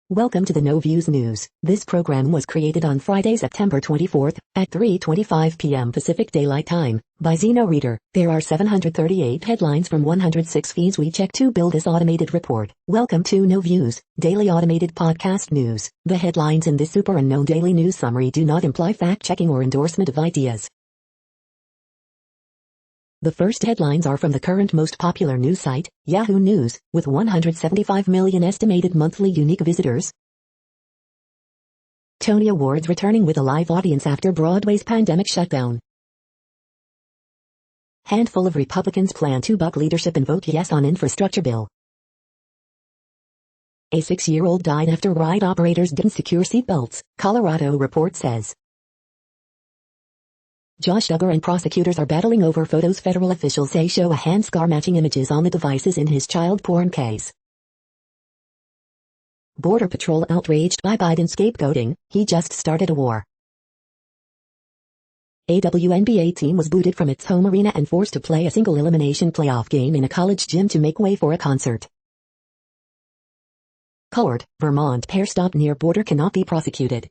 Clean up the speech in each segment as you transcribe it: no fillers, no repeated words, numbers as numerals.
Welcome to the No Views News. This program was created on Friday, September 24th, at 3:25 p.m. Pacific Daylight Time, by Zeno Reader. There are 738 headlines from 106 feeds we check to build this automated report. Welcome to No Views, daily automated podcast news. The headlines in this super unknown daily news summary do not imply fact-checking or endorsement of ideas. The first headlines are from the current most popular news site, Yahoo News, with 175 million estimated monthly unique visitors. Tony Awards returning with a live audience after Broadway's pandemic shutdown. Handful of Republicans plan to buck leadership and vote yes on infrastructure bill. A 6-year-old died after ride operators didn't secure seatbelts, Colorado report says. Josh Duggar and prosecutors are battling over photos federal officials say show a hand scar matching images on the devices in his child porn case. Border Patrol outraged by Biden scapegoating, he just started a war. A WNBA team was booted from its home arena and forced to play a single elimination playoff game in a college gym to make way for a concert. Court, Vermont pair stopped near border cannot be prosecuted.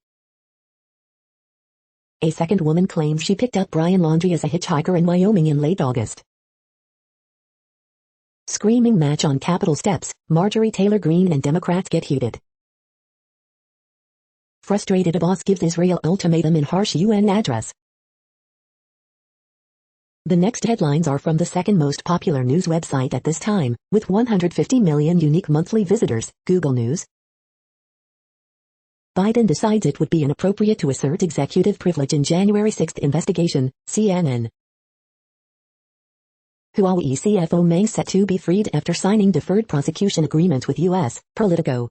A second woman claims she picked up Brian Laundrie as a hitchhiker in Wyoming in late August. Screaming match on Capitol steps, Marjorie Taylor Greene and Democrats get heated. Frustrated Abbas gives Israel ultimatum in harsh UN address. The next headlines are from the second most popular news website at this time, with 150 million unique monthly visitors, Google News. Biden decides it would be inappropriate to assert executive privilege in January 6 investigation, CNN. Huawei CFO Meng set to be freed after signing deferred prosecution agreement with U.S., Politico.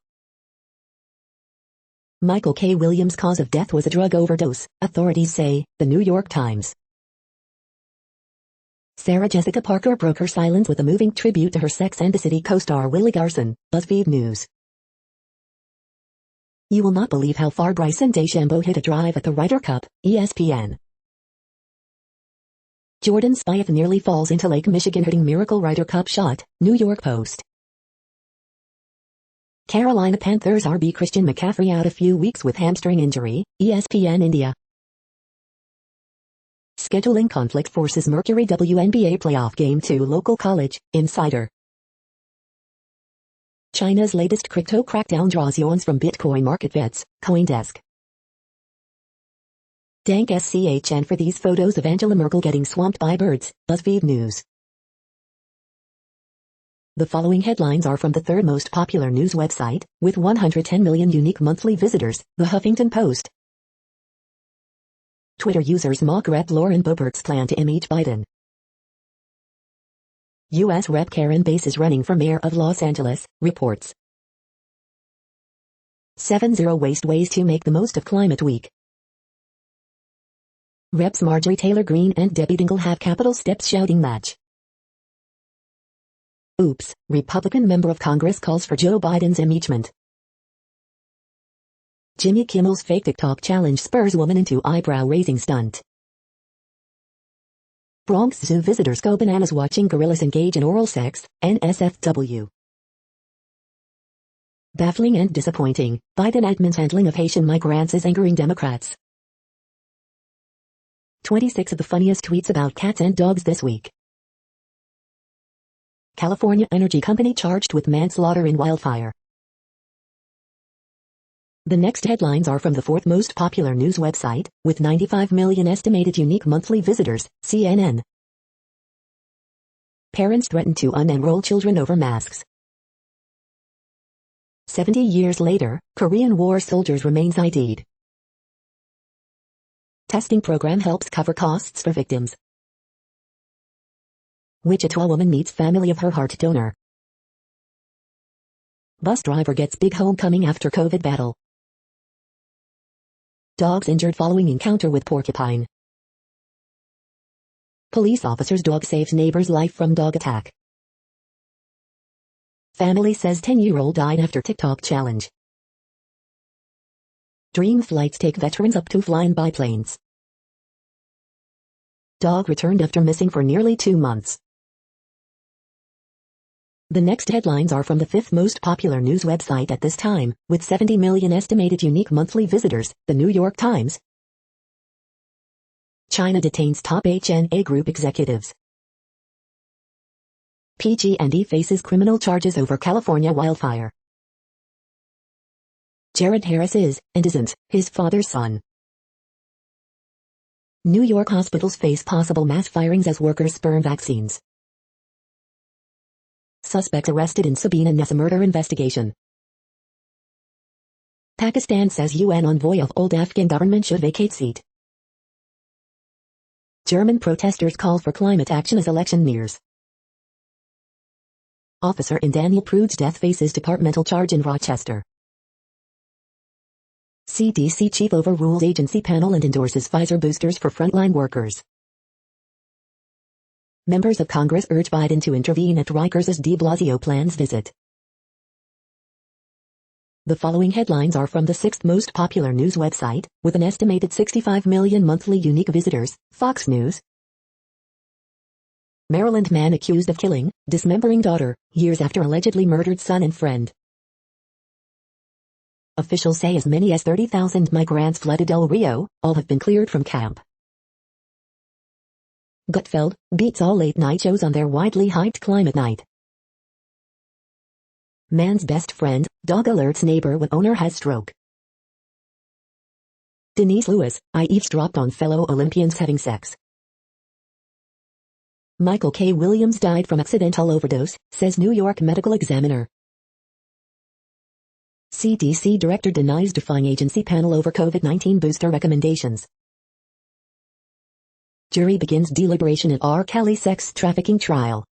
Michael K. Williams' cause of death was a drug overdose, authorities say, The New York Times. Sarah Jessica Parker broke her silence with a moving tribute to her Sex and the City co-star Willie Garson, BuzzFeed News. You will not believe how far Bryson DeChambeau hit a drive at the Ryder Cup, ESPN. Jordan Spieth nearly falls into Lake Michigan hitting miracle Ryder Cup shot, New York Post. Carolina Panthers RB Christian McCaffrey out a few weeks with hamstring injury, ESPN India. Scheduling conflict forces Mercury WNBA playoff game to local college, Insider. China's latest crypto crackdown draws yawns from Bitcoin market vets, CoinDesk. Dank SCHN for these photos of Angela Merkel getting swamped by birds, BuzzFeed News. The following headlines are from the third most popular news website, with 110 million unique monthly visitors, The Huffington Post. Twitter users mock Rep. Lauren Boebert's plan to impeach Biden. U.S. Rep. Karen Bass is running for mayor of Los Angeles, reports. 7-0 ways to make the most of Climate Week. Reps Marjorie Taylor Greene and Debbie Dingell have Capitol steps shouting match. Oops, Republican member of Congress calls for Joe Biden's impeachment. Jimmy Kimmel's fake TikTok challenge spurs woman into eyebrow-raising stunt. Bronx Zoo visitors go bananas watching gorillas engage in oral sex, NSFW. Baffling and disappointing, Biden admin's handling of Haitian migrants is angering Democrats. 26 of the funniest tweets about cats and dogs this week. California energy company charged with manslaughter in wildfire. The next headlines are from the fourth most popular news website, with 95 million estimated unique monthly visitors, CNN. Parents threaten to unenroll children over masks. 70 years later, Korean War soldiers remains ID'd. Testing program helps cover costs for victims. Wichita woman meets family of her heart donor. Bus driver gets big homecoming after COVID battle. Dogs injured following encounter with porcupine. Police officer's dog saves neighbor's life from dog attack. Family says 10-year-old died after TikTok challenge. Dream flights take veterans up to flying biplanes. Dog returned after missing for nearly 2 months. The next headlines are from the fifth most popular news website at this time, with 70 million estimated unique monthly visitors, The New York Times. China detains top HNA Group executives. PG&E faces criminal charges over California wildfire. Jared Harris is, and isn't, his father's son. New York hospitals face possible mass firings as workers spurn vaccines. Suspect arrested in Sabina Nessa murder investigation. Pakistan says UN envoy of old Afghan government should vacate seat. German protesters call for climate action as election nears. Officer in Daniel Prude's death faces departmental charge in Rochester. CDC chief overrules agency panel and endorses Pfizer boosters for frontline workers. Members of Congress urge Biden to intervene at Rikers' de Blasio plans visit. The following headlines are from the sixth most popular news website, with an estimated 65 million monthly unique visitors, Fox News. Maryland man accused of killing, dismembering daughter, years after allegedly murdered son and friend. Officials say as many as 30,000 migrants flooded El Rio, all have been cleared from camp. Gutfeld beats all late-night shows on their widely hyped climate night. Man's best friend, dog alerts neighbor when owner has stroke. Denise Lewis, I eavesdropped on fellow Olympians having sex. Michael K. Williams died from accidental overdose, says New York medical examiner. CDC director denies defying agency panel over COVID-19 booster recommendations. Jury begins deliberation in R. Kelly sex trafficking trial.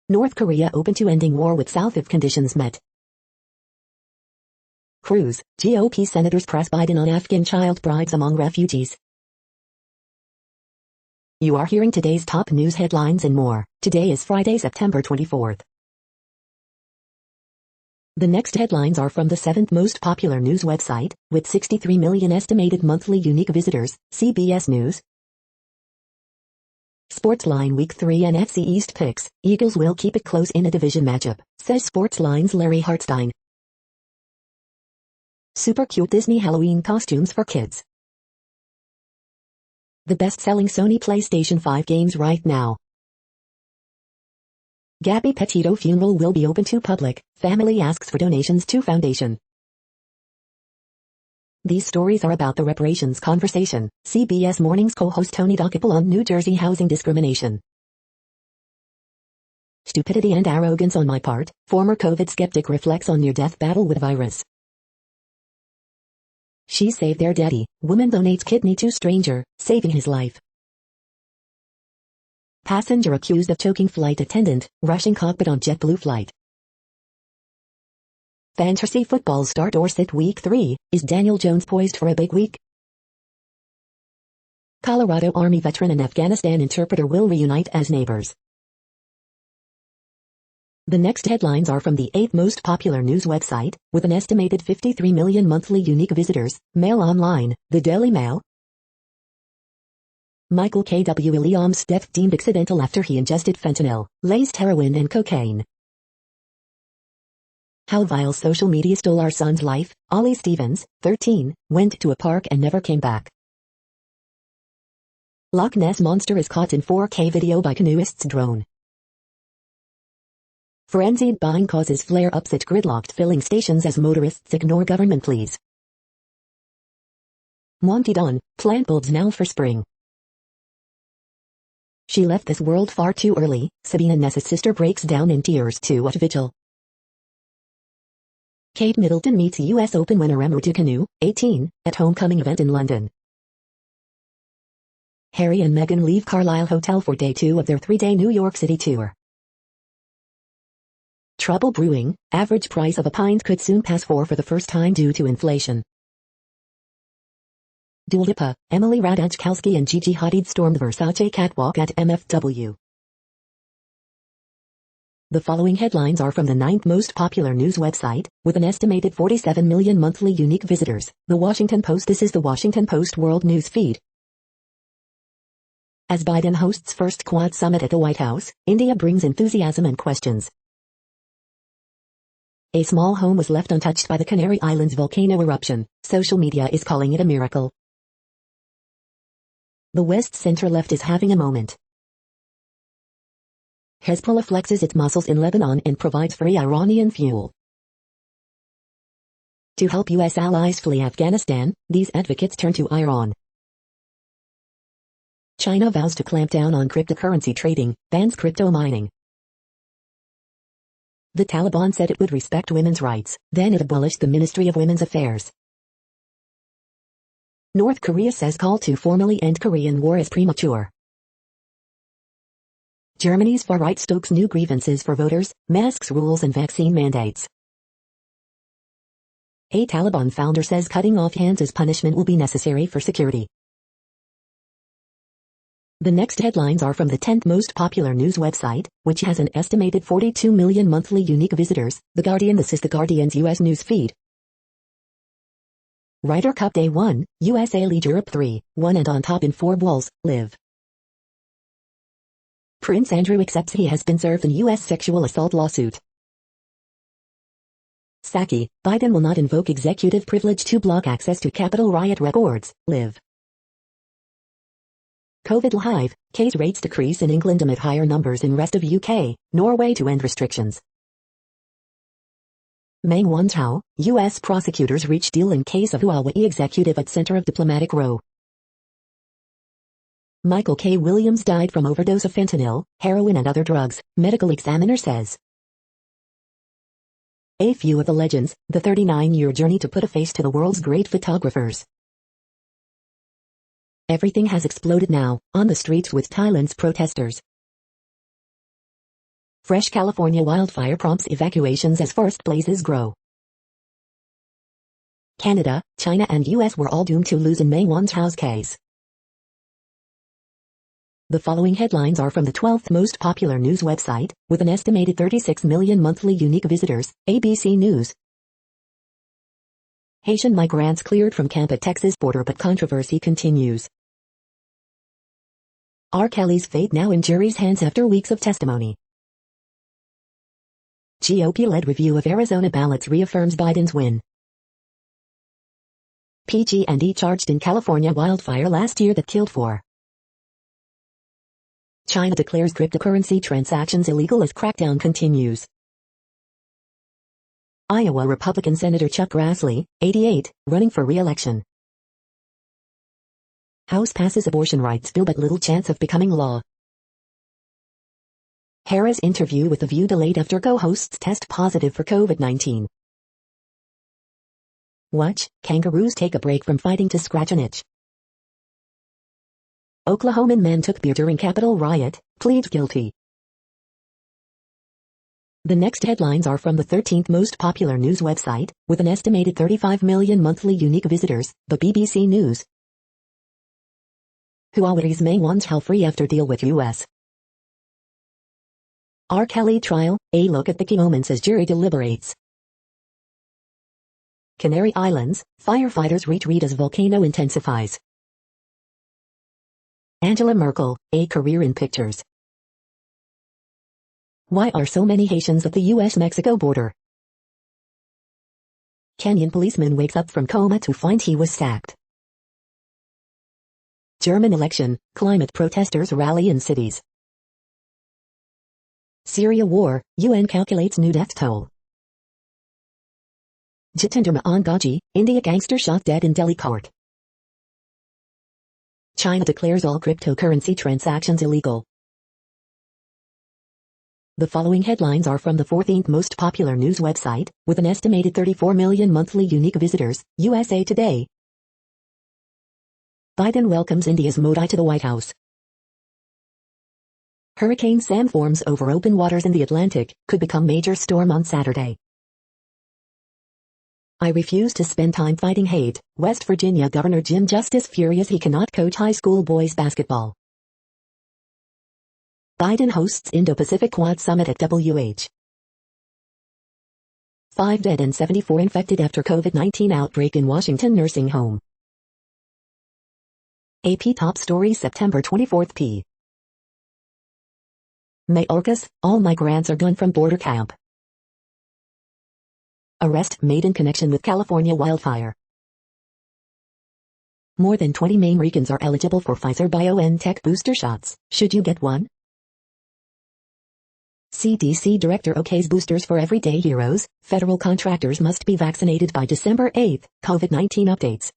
North Korea open to ending war with South if conditions met. Cruz, GOP senators press Biden on Afghan child brides among refugees. You are hearing today's top news headlines and more. Today is Friday, September 24th. The next headlines are from the seventh most popular news website, with 63 million estimated monthly unique visitors, CBS News. Sportsline Week 3 NFC East picks, Eagles will keep it close in a division matchup, says Sportsline's Larry Hartstein. Super cute Disney Halloween costumes for kids. The best-selling Sony PlayStation 5 games right now. Gabby Petito funeral will be open to public, family asks for donations to foundation. These stories are about the reparations conversation, CBS Mornings co-host Tony Dockapel on New Jersey housing discrimination. Stupidity and arrogance on my part, former COVID skeptic reflects on near-death battle with virus. She saved their daddy, woman donates kidney to stranger, saving his life. Passenger accused of choking flight attendant, rushing cockpit on JetBlue flight. Fantasy football start or sit week 3, is Daniel Jones poised for a big week? Colorado Army veteran and Afghanistan interpreter will reunite as neighbors. The next headlines are from the eighth most popular news website, with an estimated 53 million monthly unique visitors, Mail Online, the Daily Mail. Michael K.W. Williams' death deemed accidental after he ingested fentanyl, laced heroin and cocaine. How vile social media stole our son's life. Ollie Stevens, 13, went to a park and never came back. Loch Ness Monster is caught in 4K video by canoeist's drone. Frenzied buying causes flare-ups at gridlocked filling stations as motorists ignore government pleas. Monty Don, plant bulbs now for spring. She left this world far too early, Sabina Nessa's sister breaks down in tears to at vigil. Kate Middleton meets U.S. Open winner Emma Raducanu, 18, at homecoming event in London. Harry and Meghan leave Carlisle Hotel for day 2 of their 3-day New York City tour. Trouble brewing, average price of a pint could soon pass $4 for the first time due to inflation. Dua Lipa, Emily Ratajkowski and Gigi Hadid stormed the Versace catwalk at MFW. The following headlines are from the ninth most popular news website, with an estimated 47 million monthly unique visitors, The Washington Post. This is the Washington Post World News Feed. As Biden hosts first Quad summit at the White House, India brings enthusiasm and questions. A small home was left untouched by the Canary Islands volcano eruption. Social media is calling it a miracle. The West Center left is having a moment. Hezbollah flexes its muscles in Lebanon and provides free Iranian fuel. To help U.S. allies flee Afghanistan, these advocates turn to Iran. China vows to clamp down on cryptocurrency trading, bans crypto mining. The Taliban said it would respect women's rights, then it abolished the Ministry of Women's Affairs. North Korea says call to formally end Korean war is premature. Germany's far-right stokes new grievances for voters, masks rules and vaccine mandates. A Taliban founder says cutting off hands as punishment will be necessary for security. The next headlines are from the 10th most popular news website, which has an estimated 42 million monthly unique visitors, The Guardian. This is The Guardian's U.S. news feed. Ryder Cup Day 1, USA lead Europe 3-1 and on top in 4 balls, live. Prince Andrew accepts he has been served in U.S. sexual assault lawsuit. Psaki, Biden will not invoke executive privilege to block access to Capitol riot records, live. COVID live, case rates decrease in England amid higher numbers in rest of UK, Norway to end restrictions. Meng Wanzhou, U.S. prosecutors reach deal in case of Huawei executive at center of diplomatic row. Michael K. Williams died from overdose of fentanyl, heroin and other drugs, medical examiner says. A few of the legends, the 39-year journey to put a face to the world's great photographers. Everything has exploded now, on the streets with Thailand's protesters. Fresh California wildfire prompts evacuations as forest blazes grow. Canada, China and US were all doomed to lose in Meng Wanzhou's case. The following headlines are from the 12th most popular news website, with an estimated 36 million monthly unique visitors, ABC News. Haitian migrants cleared from camp at Texas border but controversy continues. R. Kelly's fate now in jury's hands after weeks of testimony. GOP-led review of Arizona ballots reaffirms Biden's win. PG&E charged in California wildfire last year that killed 4. China declares cryptocurrency transactions illegal as crackdown continues. Iowa Republican Senator Chuck Grassley, 88, running for re-election. House passes abortion rights bill but little chance of becoming law. Harris interview with The View delayed after co-hosts test positive for COVID-19. Watch, kangaroos take a break from fighting to scratch an itch. Oklahoman man took beer during Capitol riot, pleads guilty. The next headlines are from the 13th most popular news website, with an estimated 35 million monthly unique visitors, the BBC News. Huawei's Meng Wanzhou free after deal with U.S. R. Kelly trial, a look at the key moments as jury deliberates. Canary Islands, firefighters retreat as volcano intensifies. Angela Merkel, a career in pictures. Why are so many Haitians at the U.S.-Mexico border? Kenyan policeman wakes up from coma to find he was sacked. German election, climate protesters rally in cities. Syria war, UN calculates new death toll. Jitendra Mohan Gaji, India gangster shot dead in Delhi court. China declares all cryptocurrency transactions illegal. The following headlines are from the 14th most popular news website, with an estimated 34 million monthly unique visitors, USA Today. Biden welcomes India's Modi to the White House. Hurricane Sam forms over open waters in the Atlantic, could become major storm on Saturday. I refuse to spend time fighting hate, West Virginia Governor Jim Justice furious he cannot coach high school boys basketball. Biden hosts Indo-Pacific Quad Summit at WH. 5 dead and 74 infected after COVID-19 outbreak in Washington nursing home. AP Top Stories September 24th p. Mayorkas, all migrants are gone from border camp. Arrest made in connection with California wildfire. More than 20 Americans are eligible for Pfizer BioNTech booster shots. Should you get one? CDC Director okays boosters for everyday heroes. Federal contractors must be vaccinated by December 8. COVID-19 updates.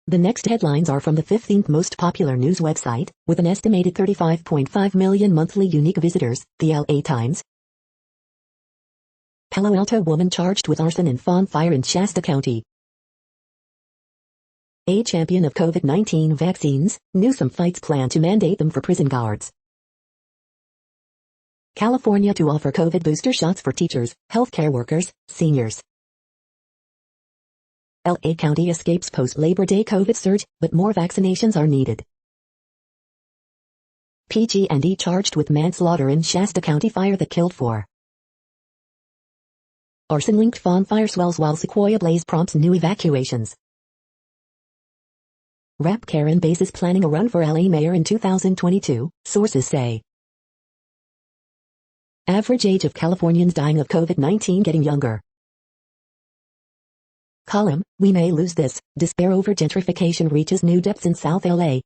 The next headlines are from the 15th most popular news website, with an estimated 35.5 million monthly unique visitors, the LA Times. Palo Alto woman charged with arson and farm fire in Shasta County. A champion of COVID-19 vaccines, Newsom fights plan to mandate them for prison guards. California to offer COVID booster shots for teachers, healthcare workers, seniors. LA County escapes post-Labor Day COVID surge, but more vaccinations are needed. PG&E charged with manslaughter in Shasta County fire that killed 4. Arson-linked farm fire swells while Sequoia blaze prompts new evacuations. Rep Karen Bass is planning a run for LA mayor in 2022, sources say. Average age of Californians dying of COVID-19 getting younger. Column, we may lose this. Despair over gentrification reaches new depths in South LA.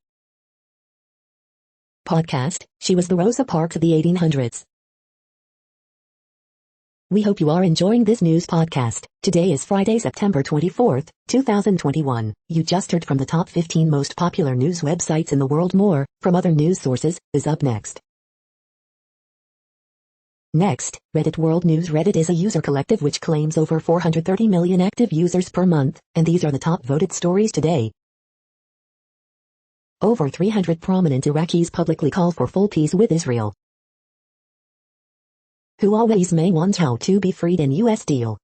Podcast, she was the Rosa Parks of the 1800s. We hope you are enjoying this news podcast. Today is Friday, September 24th, 2021. You just heard from the top 15 most popular news websites in the world. More, from other news sources, is up next. Next, Reddit World News. Reddit is a user collective which claims over 430 million active users per month, and these are the top voted stories today. Over 300 prominent Iraqis publicly call for full peace with Israel. Huawei's may want how to be freed in U.S. deal.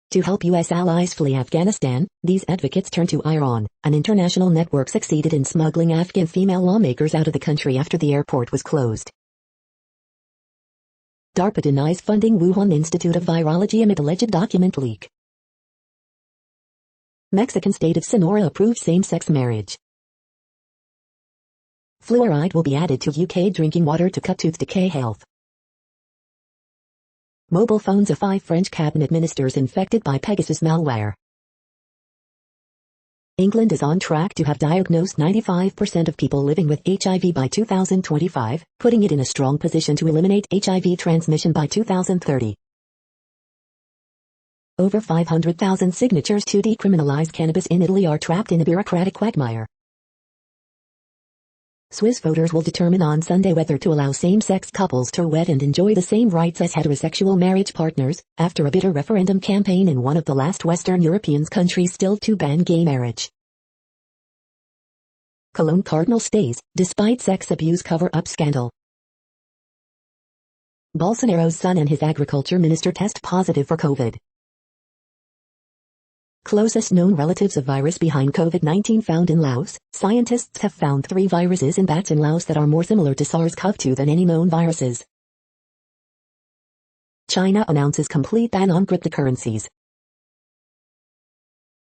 To help U.S. allies flee Afghanistan, these advocates turn to Iran. An international network succeeded in smuggling Afghan female lawmakers out of the country after the airport was closed. DARPA denies funding Wuhan Institute of Virology amid alleged document leak. Mexican state of Sonora approves same-sex marriage. Fluoride will be added to UK drinking water to cut tooth decay. Health. Mobile phones of 5 French cabinet ministers infected by Pegasus malware. England is on track to have diagnosed 95% of people living with HIV by 2025, putting it in a strong position to eliminate HIV transmission by 2030. Over 500,000 signatures to decriminalize cannabis in Italy are trapped in a bureaucratic quagmire. Swiss voters will determine on Sunday whether to allow same-sex couples to wed and enjoy the same rights as heterosexual marriage partners, after a bitter referendum campaign in one of the last Western European countries still to ban gay marriage. Cologne Cardinal stays, despite sex abuse cover-up scandal. Bolsonaro's son and his agriculture minister test positive for COVID. Closest known relatives of virus behind COVID-19 found in Laos. Scientists have found 3 viruses in bats in Laos that are more similar to SARS-CoV-2 than any known viruses. China announces complete ban on cryptocurrencies.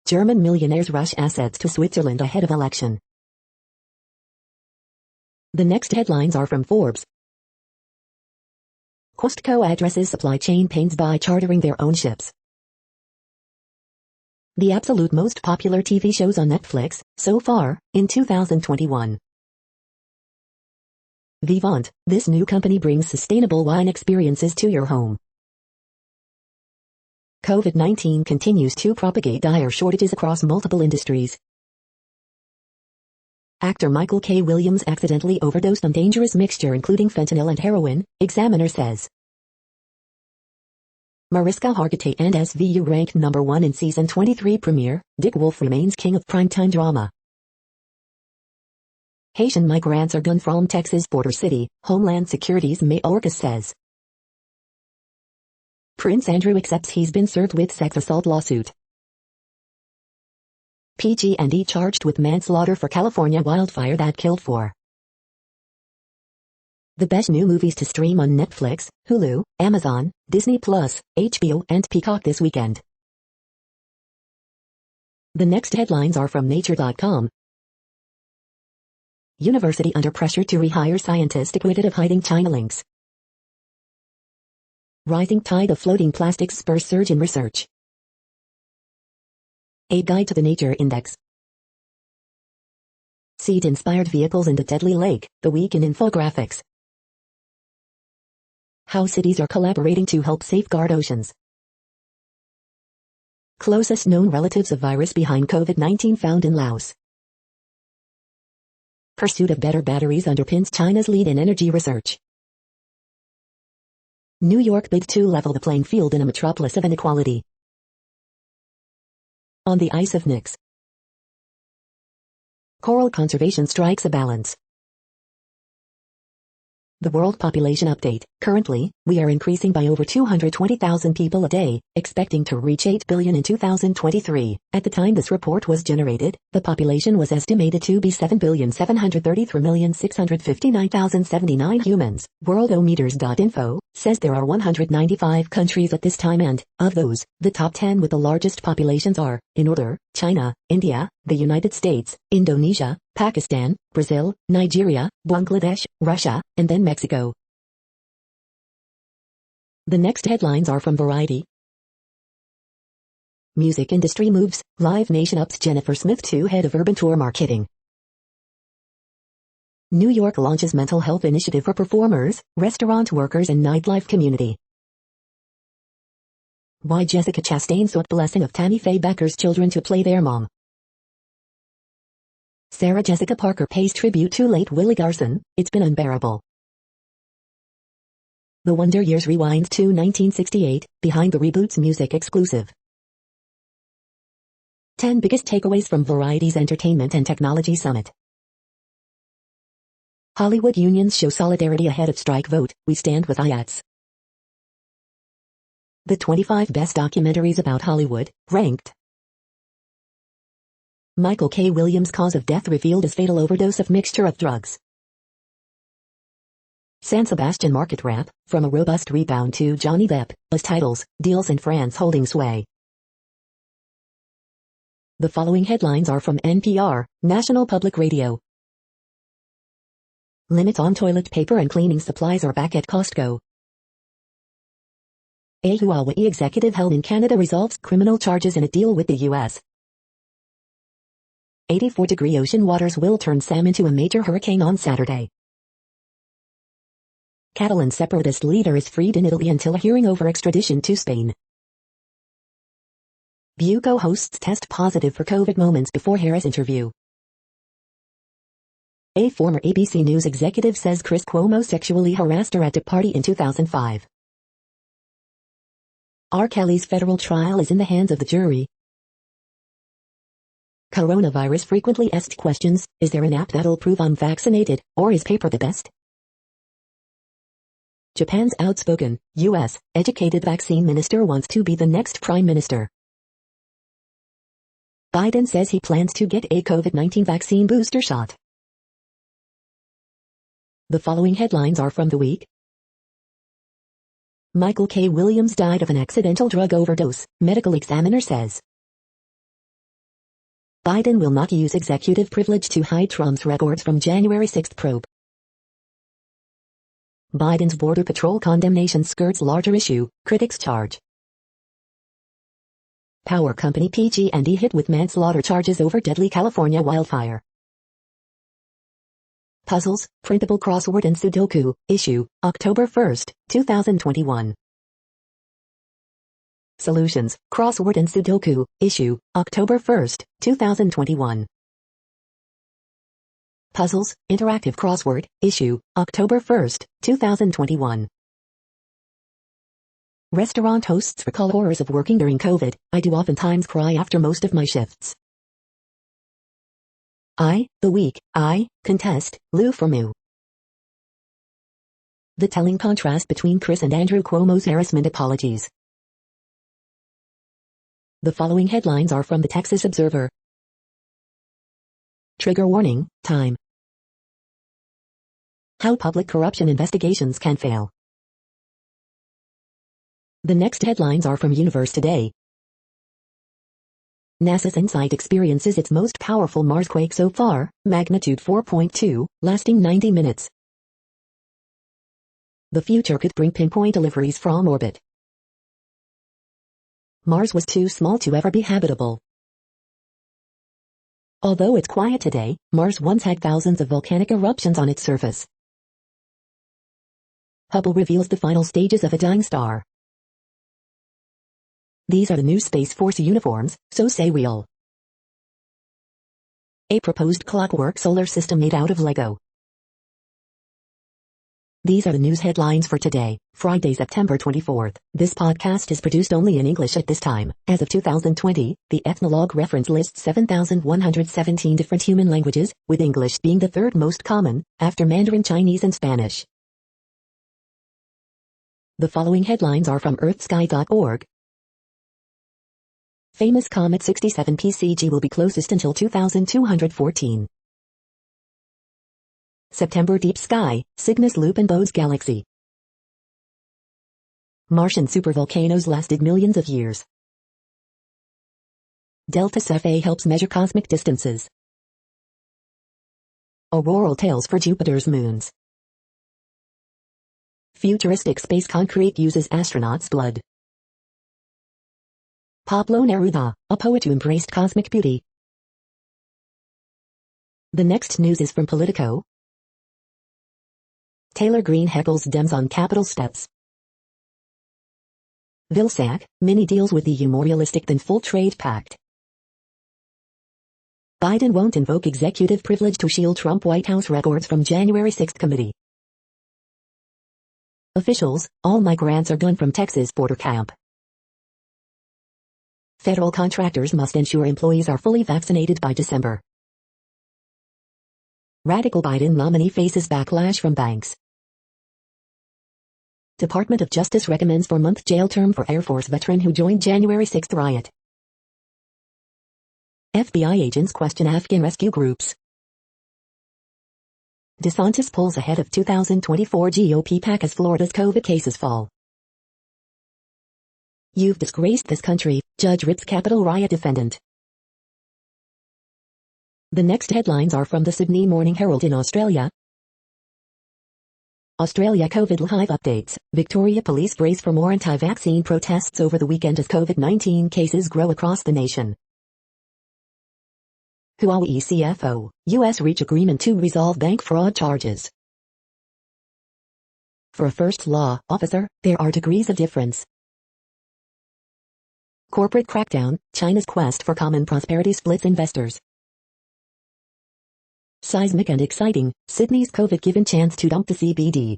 German millionaires rush assets to Switzerland ahead of election. The next headlines are from Forbes. Costco addresses supply chain pains by chartering their own ships. The absolute most popular TV shows on Netflix, so far, in 2021. Vivant, this new company brings sustainable wine experiences to your home. COVID-19 continues to propagate dire shortages across multiple industries. Actor Michael K. Williams accidentally overdosed on dangerous mixture including fentanyl and heroin, Examiner says. Mariska Hargitay and SVU ranked number 1 in season 23 premiere. Dick Wolf remains king of primetime drama. Haitian migrants are gone from Texas border city, Homeland Security's Mayorkas says. Prince Andrew accepts he's been served with sex assault lawsuit. PG&E charged with manslaughter for California wildfire that killed 4. The best new movies to stream on Netflix, Hulu, Amazon, Disney+, HBO and Peacock this weekend. The next headlines are from Nature.com. University under pressure to rehire scientist acquitted of hiding China links. Rising tide of floating plastics spurs surge in research. A guide to the Nature Index. Seed-inspired vehicles in the deadly lake, the week in infographics. How cities are collaborating to help safeguard oceans. Closest known relatives of virus behind COVID-19 found in Laos. Pursuit of better batteries underpins China's lead in energy research. New York bid to level the playing field in a metropolis of inequality. On the ice of Nix. Coral conservation strikes a balance. The World Population Update. Currently, we are increasing by over 220,000 people a day, expecting to reach 8 billion in 2023. At the time this report was generated, the population was estimated to be 7,733,659,079 humans. Worldometers.info says there are 195 countries at this time and, of those, the top 10 with the largest populations are, in order, China, India, the United States, Indonesia, Pakistan, Brazil, Nigeria, Bangladesh, Russia, and then Mexico. The next headlines are from Variety. Music industry moves, Live Nation ups Jennifer Smith to head of urban tour marketing. New York launches mental health initiative for performers, restaurant workers and nightlife community. Why Jessica Chastain sought blessing of Tammy Faye Becker's children to play their mom. Sarah Jessica Parker pays tribute to late Willie Garson, it's been unbearable. The Wonder Years rewinds to 1968, behind the reboot's music exclusive. 10 biggest takeaways from Variety's Entertainment and Technology Summit. Hollywood unions show solidarity ahead of strike vote, we stand with IATS. The 25 best documentaries about Hollywood, ranked. Michael K. Williams' cause of death revealed as fatal overdose of mixture of drugs. San Sebastian market wrap, from a robust rebound to Johnny Depp, as titles, deals in France holding sway. The following headlines are from NPR, National Public Radio. Limits on toilet paper and cleaning supplies are back at Costco. A Huawei executive held in Canada resolves criminal charges in a deal with the U.S. 84-degree ocean waters will turn Sam into a major hurricane on Saturday. Catalan separatist leader is freed in Italy until a hearing over extradition to Spain. View co-hosts test positive for COVID moments before Harris interview. A former ABC News executive says Chris Cuomo sexually harassed her at a party in 2005. R. Kelly's federal trial is in the hands of the jury. Coronavirus frequently asked questions, is there an app that'll prove I'm vaccinated, or is paper the best? Japan's outspoken, U.S., educated vaccine minister wants to be the next prime minister. Biden says he plans to get a COVID-19 vaccine booster shot. The following headlines are from The Week. Michael K. Williams died of an accidental drug overdose, medical examiner says. Biden will not use executive privilege to hide Trump's records from January 6 probe. Biden's Border Patrol condemnation skirts larger issue, critics charge. Power company PG&E hit with manslaughter charges over deadly California wildfire. Puzzles, printable crossword and Sudoku, issue, October 1, 2021. Solutions, crossword and Sudoku, issue, October 1, 2021. Puzzles, interactive crossword, issue, October 1, 2021. Restaurant hosts recall horrors of working during COVID, I do oftentimes cry after most of my shifts. The Week, contest, Lou for Moo. The telling contrast between Chris and Andrew Cuomo's harassment apologies. The following headlines are from the Texas Observer. Trigger warning, time. How public corruption investigations can fail. The next headlines are from Universe Today. NASA's InSight experiences its most powerful Marsquake so far, magnitude 4.2, lasting 90 minutes. The future could bring pinpoint deliveries from orbit. Mars was too small to ever be habitable. Although it's quiet today, Mars once had thousands of volcanic eruptions on its surface. Hubble reveals the final stages of a dying star. These are the new Space Force uniforms, so say we all. A proposed clockwork solar system made out of Lego. These are the news headlines for today, Friday, September 24th. This podcast is produced only in English at this time. As of 2020, the Ethnologue reference lists 7,117 different human languages, with English being the third most common, after Mandarin Chinese and Spanish. The following headlines are from earthsky.org. Famous comet 67 PCG will be closest until 2214. September deep sky, Cygnus loop and Bode's galaxy. Martian supervolcanoes lasted millions of years. Delta Cephei helps measure cosmic distances. Auroral tails for Jupiter's moons. Futuristic space concrete uses astronauts' blood. Pablo Neruda, a poet who embraced cosmic beauty. The next news is from Politico. Taylor Greene heckles Dems on Capitol steps. Vilsack, mini deals with EU more realistic than full trade pact. Biden won't invoke executive privilege to shield Trump White House records from January 6 committee. Officials, all migrants are gone from Texas border camp. Federal contractors must ensure employees are fully vaccinated by December. Radical Biden nominee faces backlash from banks. Department of Justice recommends 4-month jail term for Air Force veteran who joined January 6 riot. FBI agents question Afghan rescue groups. DeSantis pulls ahead of 2024 GOP pack as Florida's COVID cases fall. You've disgraced this country, judge rips Capitol riot defendant. The next headlines are from the Sydney Morning Herald in Australia. Australia COVID live updates. Victoria Police brace for more anti-vaccine protests over the weekend as COVID-19 cases grow across the nation. Huawei CFO, U.S. reach agreement to resolve bank fraud charges. For a first law officer, there are degrees of difference. Corporate crackdown, China's quest for common prosperity splits investors. Seismic and exciting, Sydney's COVID given chance to dump the CBD.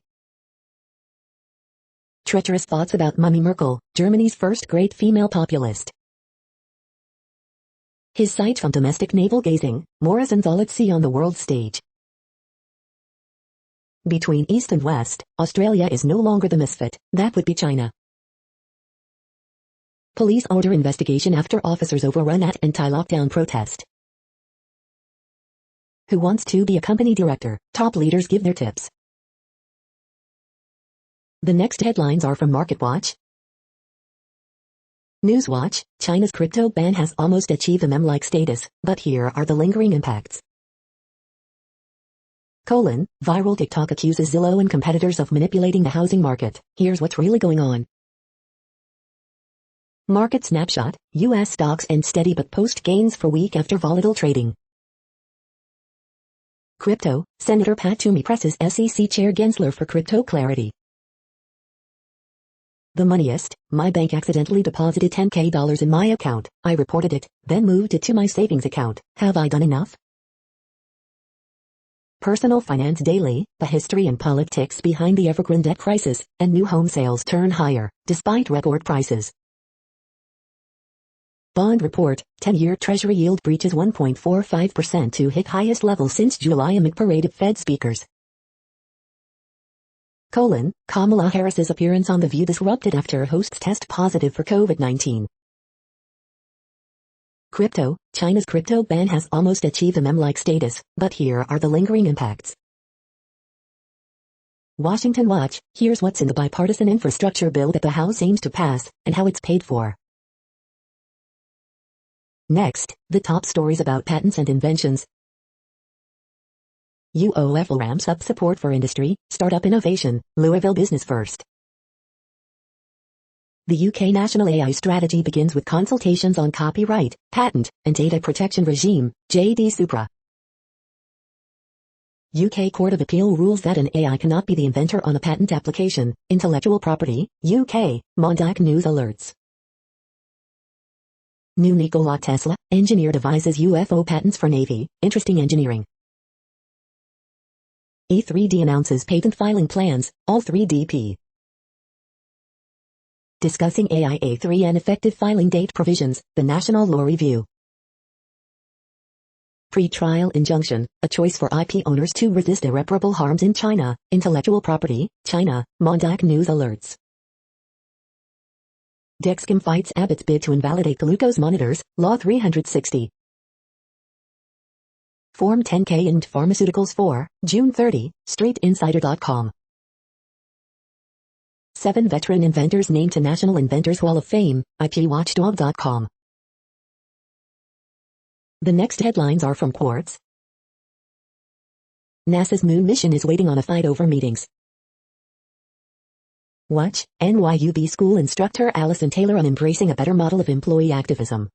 Treacherous thoughts about Mummy Merkel, Germany's first great female populist. His sight from domestic navel gazing, Morrison's all at sea on the world stage. Between East and West, Australia is no longer the misfit, that would be China. Police order investigation after officers overrun at anti-lockdown protest. Who wants to be a company director? Top leaders give their tips. The next headlines are from MarketWatch. Newswatch, China's crypto ban has almost achieved a meme-like status, but here are the lingering impacts. Viral TikTok accuses Zillow and competitors of manipulating the housing market. Here's what's really going on. Market snapshot, U.S. stocks end steady but post gains for week after volatile trading. Crypto, Senator Pat Toomey presses SEC Chair Gensler for crypto clarity. The moneyest, my bank accidentally deposited $10,000 in my account. I reported it, then moved it to my savings account. Have I done enough? Personal Finance Daily, the history and politics behind the evergreen debt crisis, and new home sales turn higher, despite record prices. Bond report, 10-year Treasury yield breaches 1.45% to hit highest level since July amid parade of Fed speakers. Kamala Harris's appearance on The View disrupted after hosts test positive for COVID-19. Crypto, China's crypto ban has almost achieved a meme-like status, but here are the lingering impacts. Washington Watch, here's what's in the bipartisan infrastructure bill that the House aims to pass, and how it's paid for. Next, the top stories about patents and inventions. UOFL ramps up support for industry, startup innovation, Louisville Business First. The UK National AI Strategy begins with consultations on copyright, patent, and data protection regime, JD Supra. UK Court of Appeal rules that an AI cannot be the inventor on a patent application, intellectual property, UK, Mondac News alerts. New Nikola Tesla, engineer devises UFO patents for Navy, interesting engineering. A3D announces patent filing plans, all 3DP. Discussing AI A3 and effective filing date provisions, the National Law Review. Pre-trial injunction, a choice for IP owners to resist irreparable harms in China, intellectual property, China, Mondac News alerts. Dexcom fights Abbott's bid to invalidate glucose monitors, Law 360. Form 10K into Pharmaceuticals 4, June 30, StreetInsider.com. 7 veteran inventors named to National Inventors Hall of Fame, IPWatchdog.com. The next headlines are from Quartz. NASA's moon mission is waiting on a fight over meetings. Watch, NYUB school instructor Allison Taylor on embracing a better model of employee activism.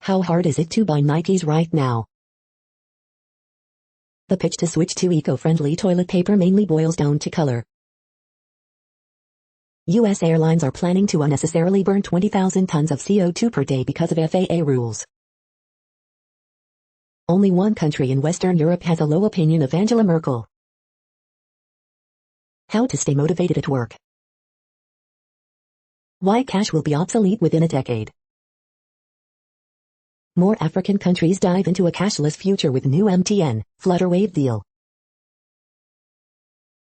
How hard is it to buy Nikes right now? The pitch to switch to eco-friendly toilet paper mainly boils down to color. U.S. airlines are planning to unnecessarily burn 20,000 tons of CO2 per day because of FAA rules. Only one country in Western Europe has a low opinion of Angela Merkel. How to stay motivated at work. Why cash will be obsolete within a decade. More African countries dive into a cashless future with new MTN, Flutterwave deal.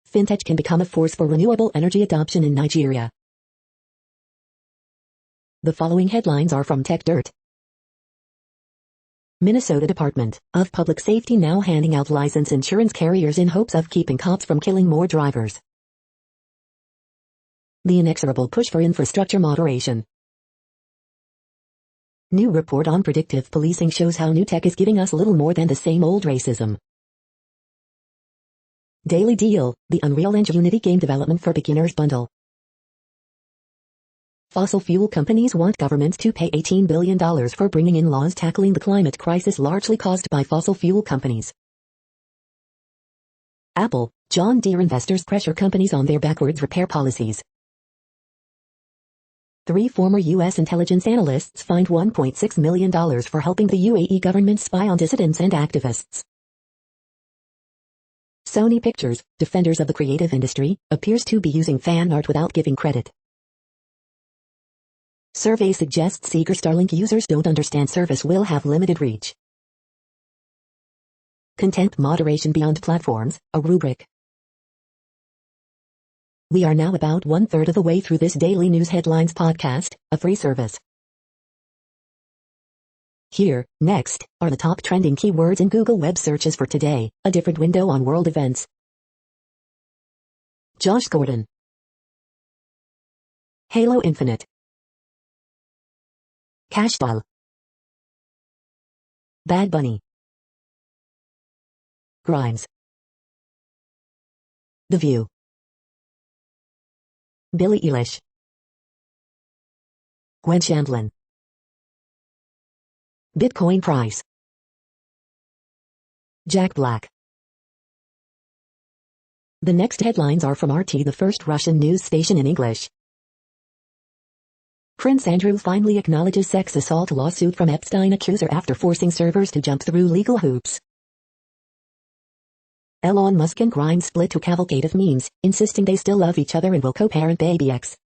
Fintech can become a force for renewable energy adoption in Nigeria. The following headlines are from TechDirt. Minnesota Department of Public Safety now handing out license insurance carriers in hopes of keeping cops from killing more drivers. The inexorable push for infrastructure moderation. New report on predictive policing shows how new tech is giving us little more than the same old racism. Daily Deal, the Unreal Engine Unity game development for beginners bundle. Fossil fuel companies want governments to pay $18 billion for bringing in laws tackling the climate crisis largely caused by fossil fuel companies. Apple, John Deere investors pressure companies on their backwards repair policies. 3 former U.S. intelligence analysts fined $1.6 million for helping the UAE government spy on dissidents and activists. Sony Pictures, defenders of the creative industry, appears to be using fan art without giving credit. Survey suggests eager Starlink users don't understand service will have limited reach. Content moderation beyond platforms, a rubric. We are now about 1/3 of the way through this daily news headlines podcast, a free service. Here, next, are the top trending keywords in Google web searches for today, a different window on world events. Josh Gordon. Halo Infinite. Cash Doll. Bad Bunny. Grimes. The View. Billie Eilish. Gwen Shandlin. Bitcoin price. Jack Black. The next headlines are from RT, the first Russian news station in English. Prince Andrew finally acknowledges sex assault lawsuit from Epstein accuser after forcing servers to jump through legal hoops. Elon Musk and Grimes split to cavalcade of memes, insisting they still love each other and will co-parent baby X.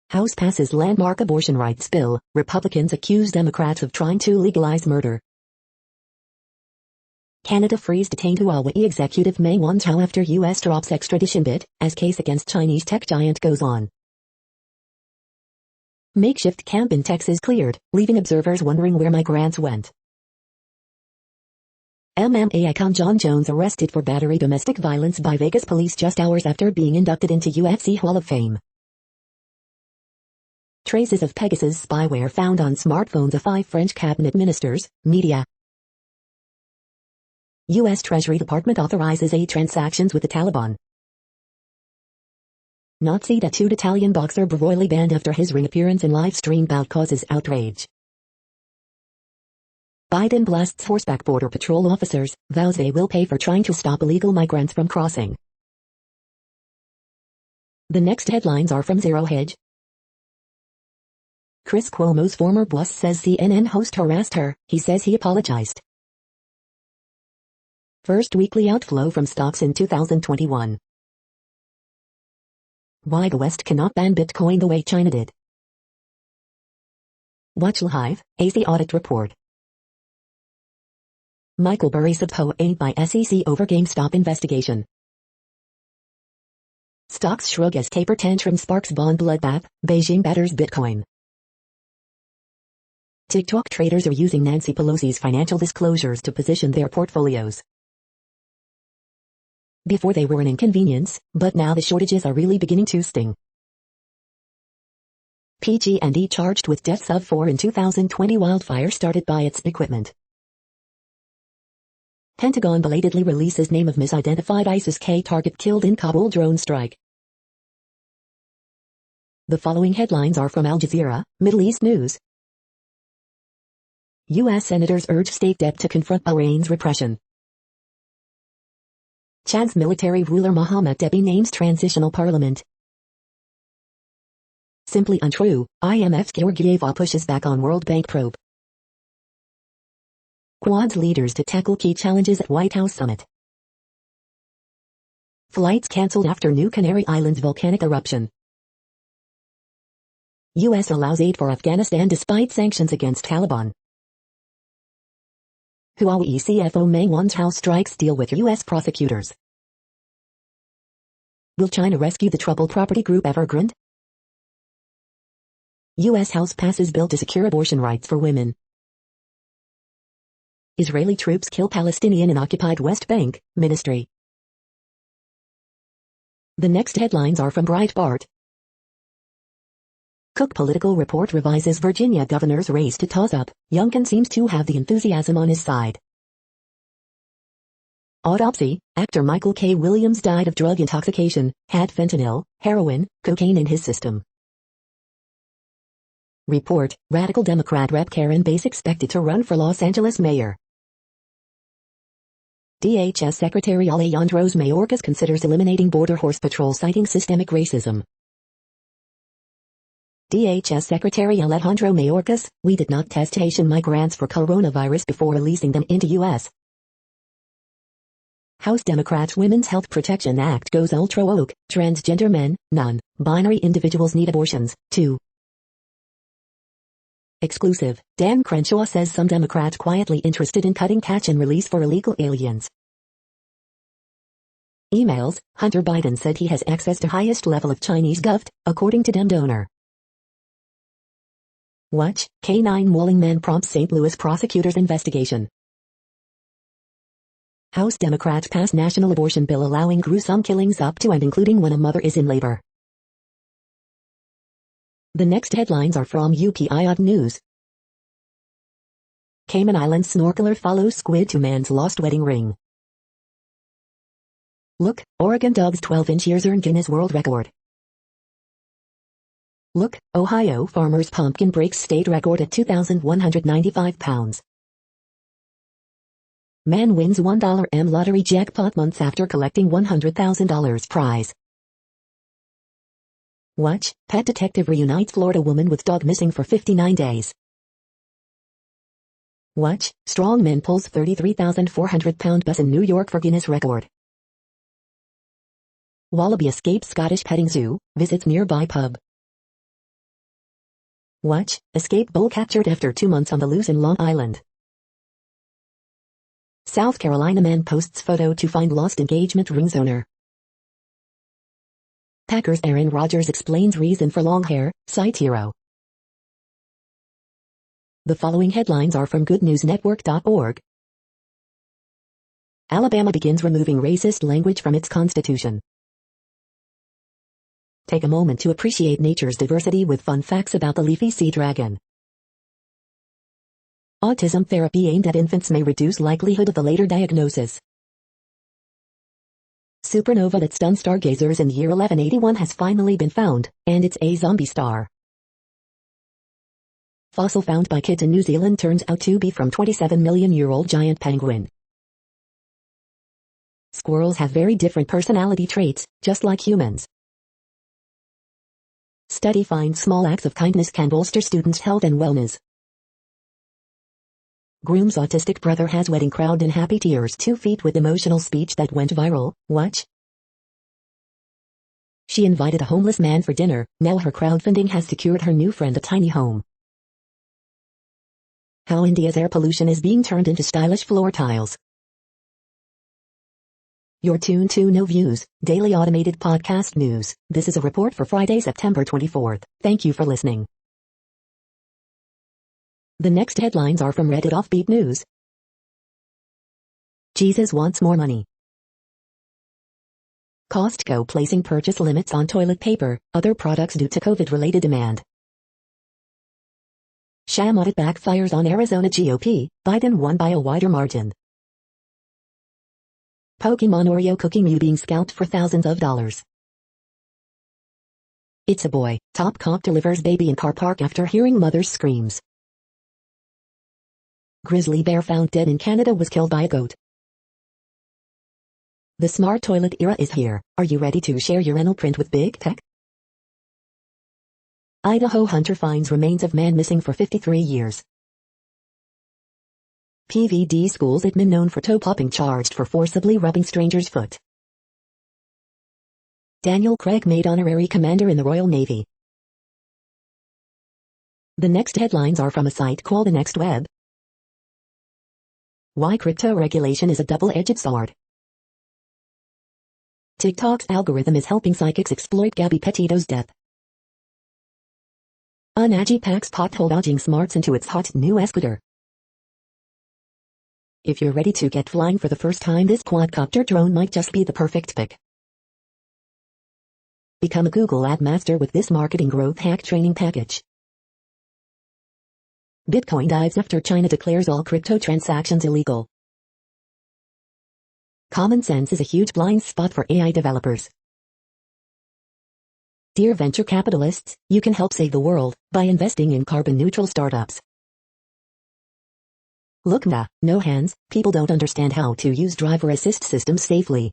House passes landmark abortion rights bill. Republicans accuse Democrats of trying to legalize murder. Canada frees detained Huawei executive Meng Wanzhou after U.S. drops extradition bid, as case against Chinese tech giant goes on. Makeshift camp in Texas cleared, leaving observers wondering where migrants went. MMA icon John Jones arrested for battery domestic violence by Vegas police just hours after being inducted into UFC Hall of Fame. Traces of Pegasus spyware found on smartphones of 5 French cabinet ministers, media. U.S. Treasury Department authorizes 8 transactions with the Taliban. Nazi tattooed Italian boxer broilly banned after his ring appearance in live stream bout causes outrage. Biden blasts horseback border patrol officers, vows they will pay for trying to stop illegal migrants from crossing. The next headlines are from Zero Hedge. Chris Cuomo's former boss says CNN host harassed her. He says he apologized. First weekly outflow from stocks in 2021. Why the West cannot ban Bitcoin the way China did. Watch live, AC audit report. Michael Burry subpoenaed by SEC over GameStop investigation. Stocks shrug as taper tantrum sparks bond bloodbath, Beijing batters Bitcoin. TikTok traders are using Nancy Pelosi's financial disclosures to position their portfolios. Before they were an inconvenience, but now the shortages are really beginning to sting. PG&E charged with deaths of 4 in 2020 wildfire started by its equipment. Pentagon belatedly releases name of misidentified ISIS-K target killed in Kabul drone strike. The following headlines are from Al Jazeera, Middle East News. U.S. senators urge state debt to confront Bahrain's repression. Chad's military ruler Mohammed Deby names transitional parliament. Simply untrue, IMF's Georgieva pushes back on World Bank probe. Quads leaders to tackle key challenges at White House summit. Flights cancelled after New Canary Islands volcanic eruption. U.S. allows aid for Afghanistan despite sanctions against Taliban. Huawei CFO Meng Wanzhou's House strikes deal with U.S. prosecutors. Will China rescue the troubled property group Evergrande? U.S. House passes bill to secure abortion rights for women. Israeli troops kill Palestinian in occupied West Bank, ministry. The next headlines are from Breitbart. Cook political report revises Virginia governor's race to toss up. Youngkin seems to have the enthusiasm on his side. Autopsy, actor Michael K. Williams died of drug intoxication, had fentanyl, heroin, cocaine in his system. Report, radical Democrat Rep. Karen Bass expected to run for Los Angeles mayor. DHS Secretary Alejandro Mayorkas considers eliminating Border Horse Patrol citing systemic racism. DHS Secretary Alejandro Mayorkas, we did not test Haitian migrants for coronavirus before releasing them into U.S. House Democrats' Women's Health Protection Act goes ultra woke, transgender men, non-binary individuals need abortions, too. Exclusive, Dan Crenshaw says some Democrats quietly interested in cutting catch and release for illegal aliens. Emails, Hunter Biden said he has access to highest level of Chinese govt, according to Dem donor. Watch, K9 mauling man prompts St. Louis prosecutors investigation. House Democrats pass national abortion bill allowing gruesome killings up to and including when a mother is in labor. The next headlines are from UPI News. Cayman Islands snorkeler follows squid to man's lost wedding ring. Look, Oregon dog's 12-inch ears earn Guinness World Record. Look, Ohio farmer's pumpkin breaks state record at 2,195 pounds. Man wins $1 lottery jackpot months after collecting $100,000 prize. Watch, pet detective reunites Florida woman with dog missing for 59 days. Watch, strong man pulls 33,400-pound bus in New York for Guinness record. Wallaby escapes Scottish petting zoo, visits nearby pub. Watch, escape bull captured after 2 months on the loose in Long Island. South Carolina man posts photo to find lost engagement ring's owner. Packers Aaron Rodgers explains reason for long hair, site hero. The following headlines are from goodnewsnetwork.org. Alabama begins removing racist language from its constitution. Take a moment to appreciate nature's diversity with fun facts about the leafy sea dragon. Autism therapy aimed at infants may reduce likelihood of a later diagnosis. Supernova that stunned stargazers in the year 1181 has finally been found, and it's a zombie star. Fossil found by kids in New Zealand turns out to be from 27-million-year-old giant penguin. Squirrels have very different personality traits, just like humans. Study finds small acts of kindness can bolster students' health and wellness. Groom's autistic brother has wedding crowd in happy tears 2 feet with emotional speech that went viral. Watch. She invited a homeless man for dinner. Now her crowdfunding has secured her new friend a tiny home. How India's air pollution is being turned into stylish floor tiles. You're tuned to No Views, daily automated podcast news. This is a report for Friday, September 24th. Thank you for listening. The next headlines are from Reddit Offbeat News. Jesus wants more money. Costco placing purchase limits on toilet paper, other products due to COVID-related demand. Sham audit backfires on Arizona GOP, Biden won by a wider margin. Pokemon Oreo Cookie Mew being scalped for thousands of dollars. It's a boy, top cop delivers baby in car park after hearing mother's screams. Grizzly bear found dead in Canada was killed by a goat. The smart toilet era is here. Are you ready to share your anal print with big tech? Idaho hunter finds remains of man missing for 53 years. PVD school's admin known for toe-popping charged for forcibly rubbing stranger's foot. Daniel Craig made honorary commander in the Royal Navy. The next headlines are from a site called The Next Web. Why crypto regulation is a double-edged sword. TikTok's algorithm is helping psychics exploit Gabby Petito's death. Unaji packs pothole dodging smarts into its hot new escooter. If you're ready to get flying for the first time, this quadcopter drone might just be the perfect pick. Become a Google Ad Master with this marketing growth hack training package. Bitcoin dives after China declares all crypto transactions illegal. Common sense is a huge blind spot for AI developers. Dear venture capitalists, you can help save the world by investing in carbon-neutral startups. Look, no hands, people don't understand how to use driver assist systems safely.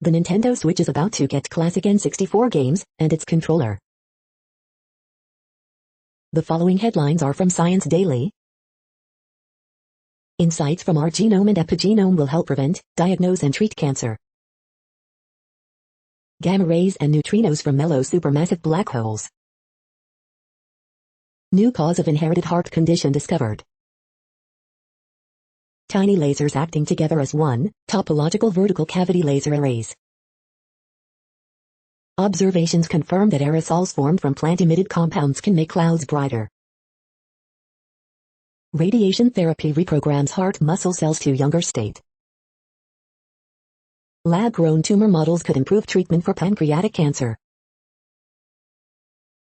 The Nintendo Switch is about to get classic N64 games and its controller. The following headlines are from Science Daily. Insights from our genome and epigenome will help prevent, diagnose and treat cancer. Gamma rays and neutrinos from mellow supermassive black holes. New cause of inherited heart condition discovered. Tiny lasers acting together as one, topological vertical cavity laser arrays. Observations confirm that aerosols formed from plant-emitted compounds can make clouds brighter. Radiation therapy reprograms heart muscle cells to younger state. Lab-grown tumor models could improve treatment for pancreatic cancer.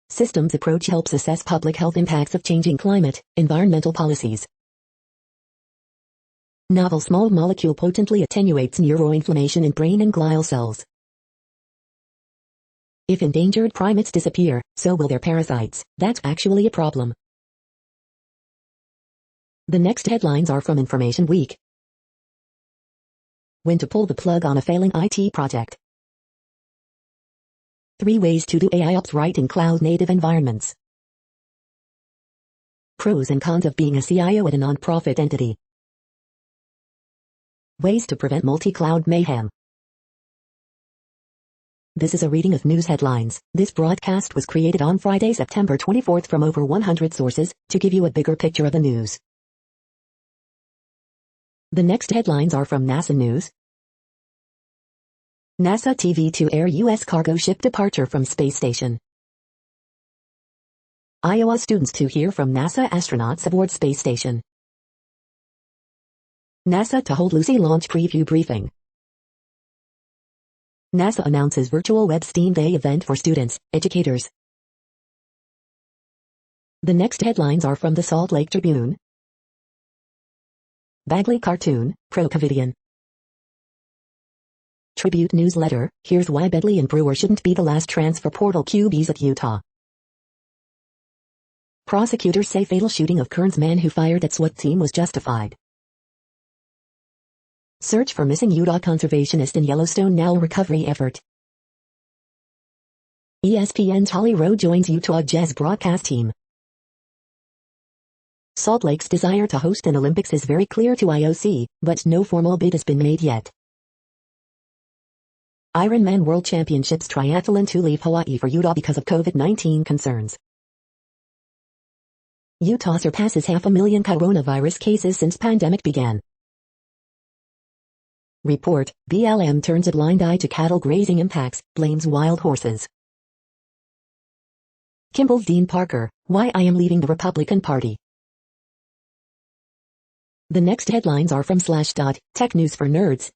Systems approach helps assess public health impacts of changing climate, environmental policies. Novel small molecule potently attenuates neuroinflammation in brain and glial cells. If endangered primates disappear, so will their parasites. That's actually a problem. The next headlines are from Information Week. When to pull the plug on a failing IT project. 3 ways to do AI ops right in cloud-native environments. Pros and cons of being a CIO at a non-profit entity. Ways to prevent multi-cloud mayhem. This is a reading of news headlines. This broadcast was created on Friday, September 24th from over 100 sources, to give you a bigger picture of the news. The next headlines are from NASA News. NASA TV to air U.S. cargo ship departure from space station. Iowa students to hear from NASA astronauts aboard space station. NASA to hold Lucy launch preview briefing. NASA announces virtual Web STEAM Day event for students, educators. The next headlines are from the Salt Lake Tribune, Bagley Cartoon, Pro-Covidian. Tribute Newsletter, here's why Bedley and Brewer shouldn't be the last transfer portal QBs at Utah. Prosecutors say fatal shooting of Kearns man who fired at SWAT team was justified. Search for missing Utah conservationist in Yellowstone now recovery effort. ESPN's Holly Rowe joins Utah Jazz broadcast team. Salt Lake's desire to host an Olympics is very clear to IOC, but no formal bid has been made yet. Ironman World Championships triathlon to leave Hawaii for Utah because of COVID-19 concerns. Utah surpasses 500,000 coronavirus cases since pandemic began. Report, BLM turns a blind eye to cattle grazing impacts, blames wild horses. Kimball's Dean Parker, why I am leaving the Republican Party. The next headlines are from Slashdot, Tech News for Nerds.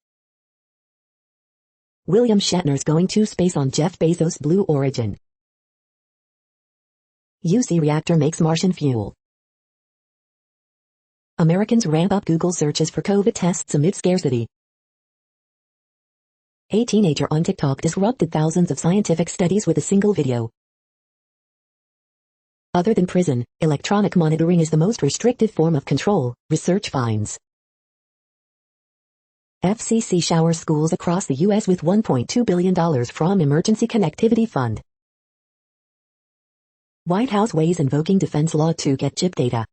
William Shatner's going to space on Jeff Bezos' Blue Origin. UC reactor makes Martian fuel. Americans ramp up Google searches for COVID tests amid scarcity. A teenager on TikTok disrupted thousands of scientific studies with a single video. Other than prison, electronic monitoring is the most restrictive form of control, research finds. FCC showers schools across the U.S. with $1.2 billion from Emergency Connectivity Fund. White House weighs invoking defense law to get chip data.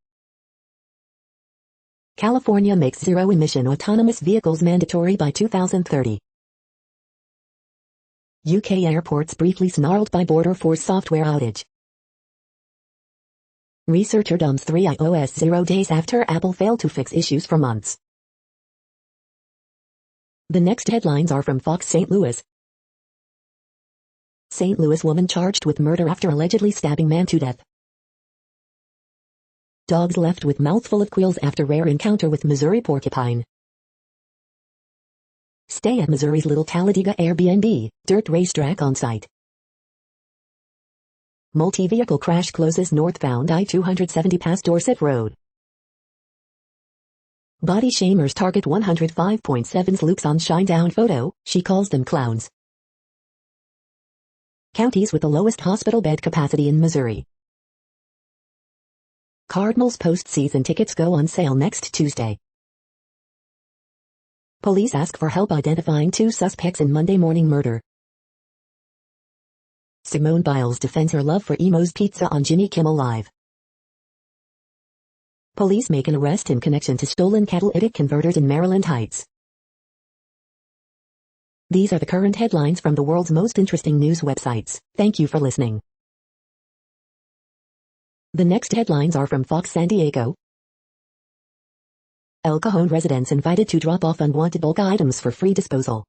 California makes zero-emission autonomous vehicles mandatory by 2030. UK airports briefly snarled by Border Force software outage. Researcher dumps 3 iOS 0 days after Apple failed to fix issues for months. The next headlines are from Fox St. Louis. St. Louis woman charged with murder after allegedly stabbing man to death. Dogs left with mouthful of quills after rare encounter with Missouri porcupine. Stay at Missouri's Little Talladega Airbnb, dirt racetrack on site. Multi-vehicle crash closes northbound I-270 past Dorset Road. Body shamers target 105.7's Luke's on Shinedown photo, she calls them clowns. Counties with the lowest hospital bed capacity in Missouri. Cardinals postseason tickets go on sale next Tuesday. Police ask for help identifying 2 suspects in Monday morning murder. Simone Biles defends her love for Emo's Pizza on Jimmy Kimmel Live. Police make an arrest in connection to stolen catalytic converters in Maryland Heights. These are the current headlines from the world's most interesting news websites. Thank you for listening. The next headlines are from Fox San Diego. El Cajon residents invited to drop off unwanted bulk items for free disposal.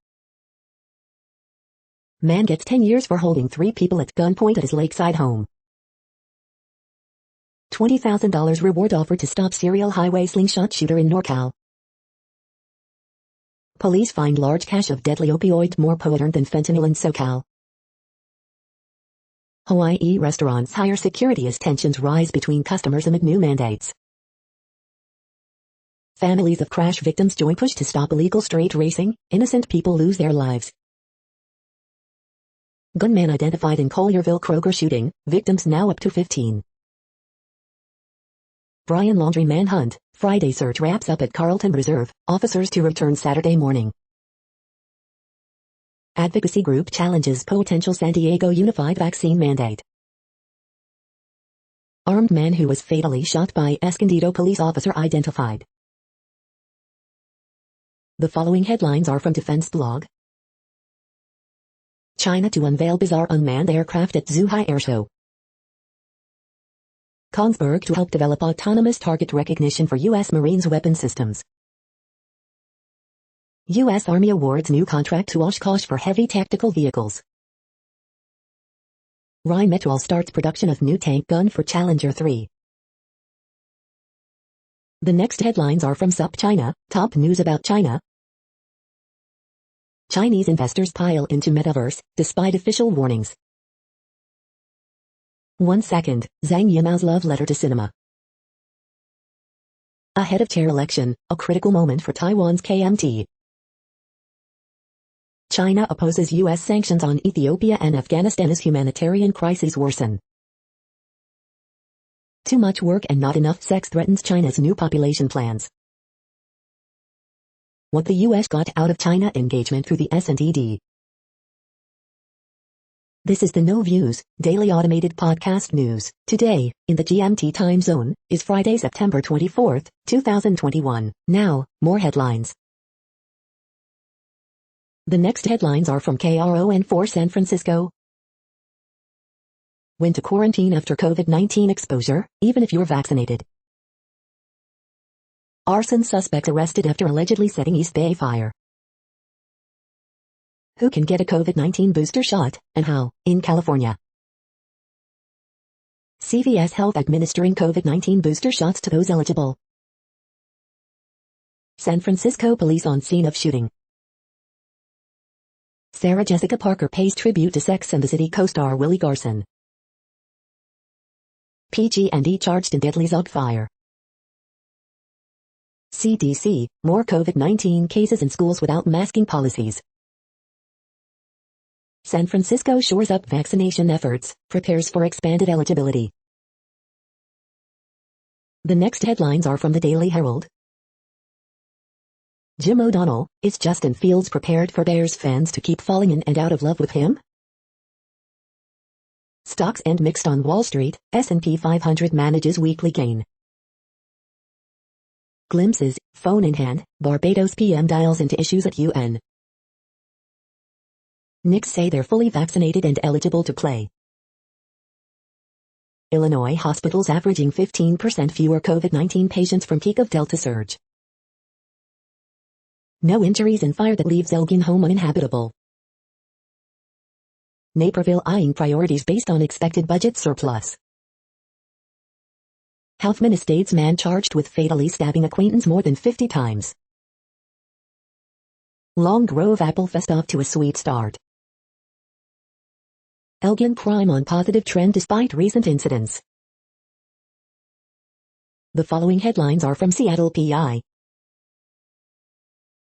Man gets 10 years for holding 3 people at gunpoint at his lakeside home. $20,000 reward offered to stop serial highway slingshot shooter in NorCal. Police find large cache of deadly opioid more potent than fentanyl in SoCal. Hawaii restaurants hire security as tensions rise between customers amid new mandates. Families of crash victims join push to stop illegal street racing, innocent people lose their lives. Gunman identified in Collierville Kroger shooting, victims now up to 15. Brian Laundrie manhunt, Friday search wraps up at Carlton Reserve, officers to return Saturday morning. Advocacy group challenges potential San Diego unified vaccine mandate. Armed man who was fatally shot by Escondido police officer identified. The following headlines are from Defense Blog. China to unveil bizarre unmanned aircraft at Zhuhai Airshow. Kongsberg to help develop autonomous target recognition for U.S. Marines weapon systems. U.S. Army awards new contract to Oshkosh for heavy tactical vehicles. Rheinmetall starts production of new tank gun for Challenger 3. The next headlines are from SUP China, top news about China. Chinese investors pile into metaverse, despite official warnings. 1 second, Zhang Yimou's love letter to cinema. Ahead of chair election, a critical moment for Taiwan's KMT. China opposes U.S. sanctions on Ethiopia and Afghanistan as humanitarian crises worsen. Too much work and not enough sex threatens China's new population plans. What the U.S. got out of China engagement through the S&ED. This is the No Views, daily automated podcast news. Today, in the GMT time zone, is Friday, September 24, 2021. Now, more headlines. The next headlines are from KRON4 San Francisco. When to quarantine after COVID-19 exposure, even if you're vaccinated. Arson suspect arrested after allegedly setting East Bay fire. Who can get a COVID-19 booster shot, and how, in California? CVS Health administering COVID-19 booster shots to those eligible. San Francisco police on scene of shooting. Sarah Jessica Parker pays tribute to Sex and the City co-star Willie Garson. PG&E charged in deadly Zug fire. CDC, more COVID-19 cases in schools without masking policies. San Francisco shores up vaccination efforts, prepares for expanded eligibility. The next headlines are from the Daily Herald. Jim O'Donnell, is Justin Fields prepared for Bears fans to keep falling in and out of love with him? Stocks end mixed on Wall Street, S&P 500 manages weekly gain. Glimpses, phone in hand, Barbados PM dials into issues at UN. Knicks say they're fully vaccinated and eligible to play. Illinois hospitals averaging 15% fewer COVID-19 patients from peak of Delta surge. No injuries in fire that leaves Elgin home uninhabitable. Naperville eyeing priorities based on expected budget surplus. Hoffman Estates man charged with fatally stabbing acquaintance more than 50 times. Long Grove Apple Fest off to a sweet start. Elgin crime on positive trend despite recent incidents. The following headlines are from Seattle PI.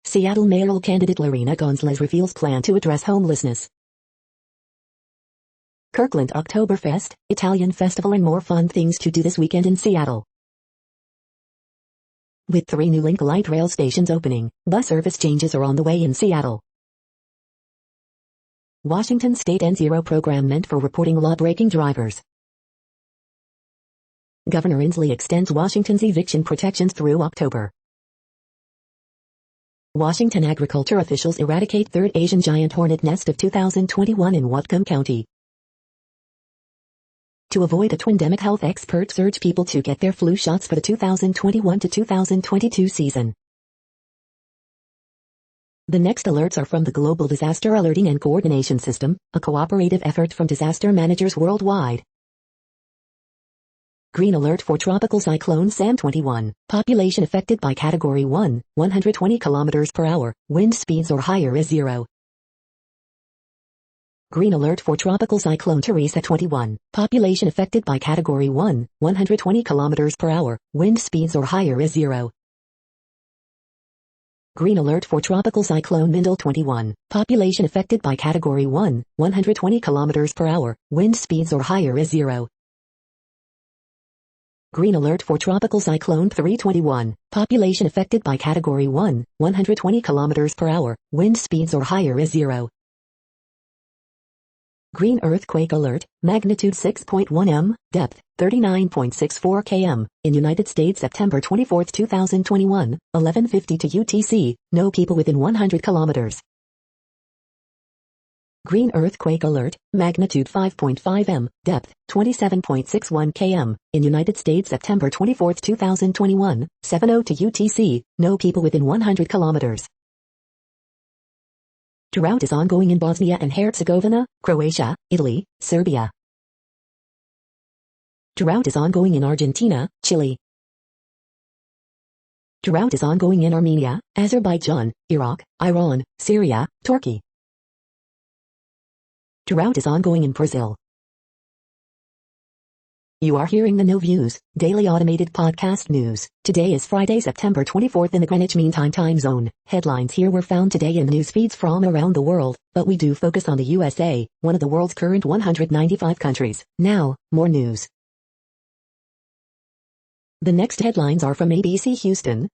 Seattle mayoral candidate Lorena Gonzalez reveals plan to address homelessness. Kirkland Oktoberfest, Italian festival and more fun things to do this weekend in Seattle. With 3 new Link light rail stations opening, bus service changes are on the way in Seattle. Washington State N0 program meant for reporting law-breaking drivers. Governor Inslee extends Washington's eviction protections through October. Washington agriculture officials eradicate third Asian giant hornet nest of 2021 in Whatcom County. To avoid a twindemic, health experts urge people to get their flu shots for the 2021 to 2022 season. The next alerts are from the Global Disaster Alerting and Coordination System, a cooperative effort from disaster managers worldwide. Green alert for Tropical Cyclone Sam 21, population affected by Category 1, 120 km per hour, wind speeds or higher is 0. Green alert for Tropical Cyclone Teresa 21, population affected by Category 1, 120 km per hour, wind speeds or higher is 0. Green alert for Tropical Cyclone Mindel 21, population affected by Category 1, 120 km per hour, wind speeds or higher is 0. Green alert for Tropical Cyclone 321, population affected by Category 1, 120 km per hour, wind speeds or higher is 0. Green earthquake alert, magnitude 6.1 m, depth 39.64 km, in United States September 24, 2021, 11:50 to UTC, no people within 100 kilometers. Green earthquake alert, magnitude 5.5 m, depth 27.61 km, in United States September 24, 2021, 7:00 to UTC, no people within 100 kilometers. Drought is ongoing in Bosnia and Herzegovina, Croatia, Italy, Serbia. Drought is ongoing in Argentina, Chile. Drought is ongoing in Armenia, Azerbaijan, Iraq, Iran, Syria, Turkey. Drought is ongoing in Brazil. You are hearing the No Views, daily automated podcast news. Today is Friday, September 24th in the Greenwich Mean Time zone. Headlines here were found today in news feeds from around the world, but we do focus on the USA, one of the world's current 195 countries. Now, more news. The next headlines are from ABC Houston.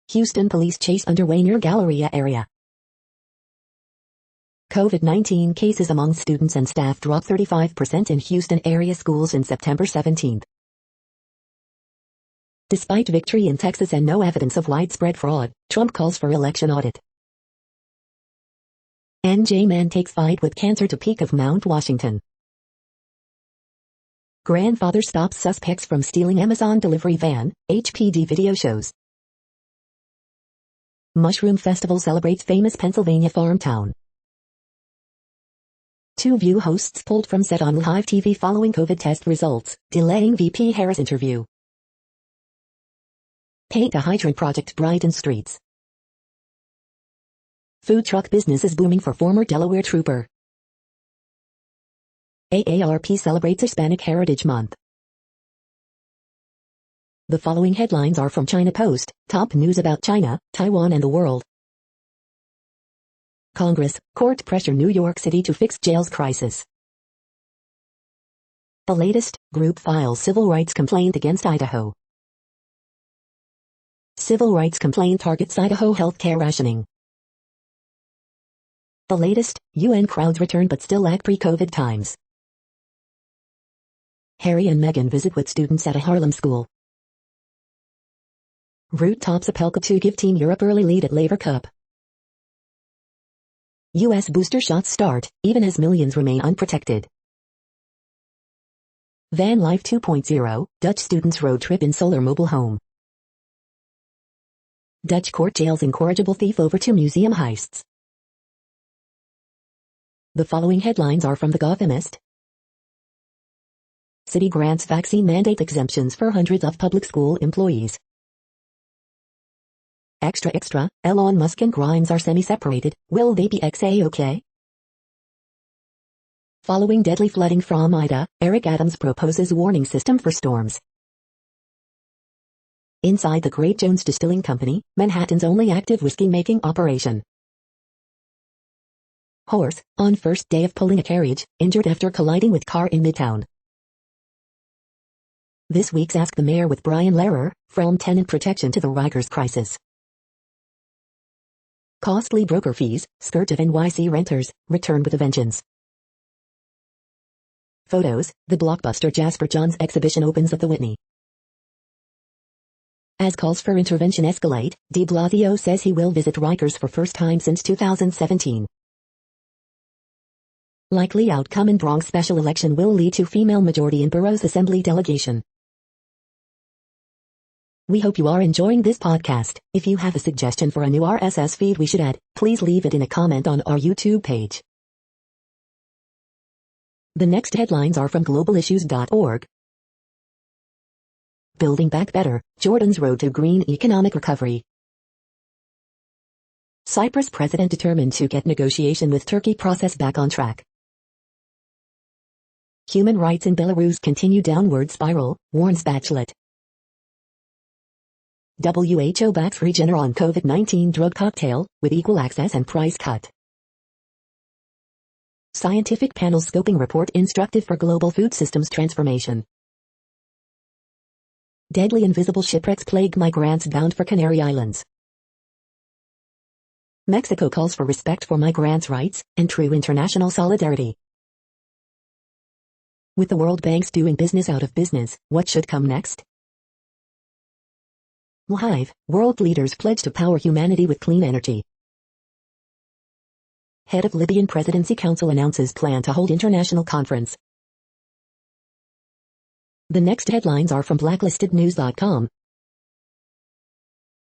Houston police chase underway near Galleria area. COVID-19 cases among students and staff drop 35% in Houston area schools in September 17. Despite victory in Texas and no evidence of widespread fraud, Trump calls for election audit. NJ man takes fight with cancer to peak of Mount Washington. Grandfather stops suspects from stealing Amazon delivery van, HPD video shows. Mushroom Festival celebrates famous Pennsylvania farm town. Two View hosts pulled from set on live TV following COVID test results, delaying VP Harris interview. Paint a hydrant project Brighton streets. Food truck business is booming for former Delaware trooper. AARP celebrates Hispanic Heritage Month. The following headlines are from China Post, top news about China, Taiwan and the world. Congress, court pressure New York City to fix jails crisis. The latest, group files civil rights complaint against Idaho. Civil rights complaint targets Idaho healthcare rationing. The latest, UN crowds return but still lack pre-COVID times. Harry and Meghan visit with students at a Harlem school. Root tops Apelka to give Team Europe early lead at Laver Cup. U.S. booster shots start, even as millions remain unprotected. Van Life 2.0, Dutch students road trip in solar mobile home. Dutch court jails incorrigible thief over two museum heists. The following headlines are from The Gothamist. City grants vaccine mandate exemptions for hundreds of public school employees. Extra, Elon Musk and Grimes are semi-separated, will they be XA-OK? Following deadly flooding from Ida, Eric Adams proposes warning system for storms. Inside the Great Jones Distilling Company, Manhattan's only active whiskey-making operation. Horse, on first day of pulling a carriage, injured after colliding with car in Midtown. This week's Ask the Mayor with Brian Lehrer, from tenant protection to the Rikers crisis. Costly broker fees, scourge of NYC renters, return with a vengeance. Photos, the blockbuster Jasper Johns exhibition opens at the Whitney. As calls for intervention escalate, de Blasio says he will visit Rikers for first time since 2017. Likely outcome in Bronx special election will lead to female majority in borough's assembly delegation. We hope you are enjoying this podcast. If you have a suggestion for a new RSS feed we should add, please leave it in a comment on our YouTube page. The next headlines are from globalissues.org. Building Back Better, Jordan's road to green economic recovery. Cyprus president determined to get negotiation with Turkey process back on track. Human rights in Belarus continue downward spiral, warns Bachelet. WHO backs Regeneron COVID-19 drug cocktail, with equal access and price cut. Scientific panel scoping report instructive for global food systems transformation. Deadly invisible shipwrecks plague migrants bound for Canary Islands. Mexico calls for respect for migrants' rights, and true international solidarity. With the World Bank's doing business out of business, what should come next? Live, world leaders pledge to power humanity with clean energy. Head of Libyan Presidency Council announces plan to hold international conference. The next headlines are from blacklistednews.com.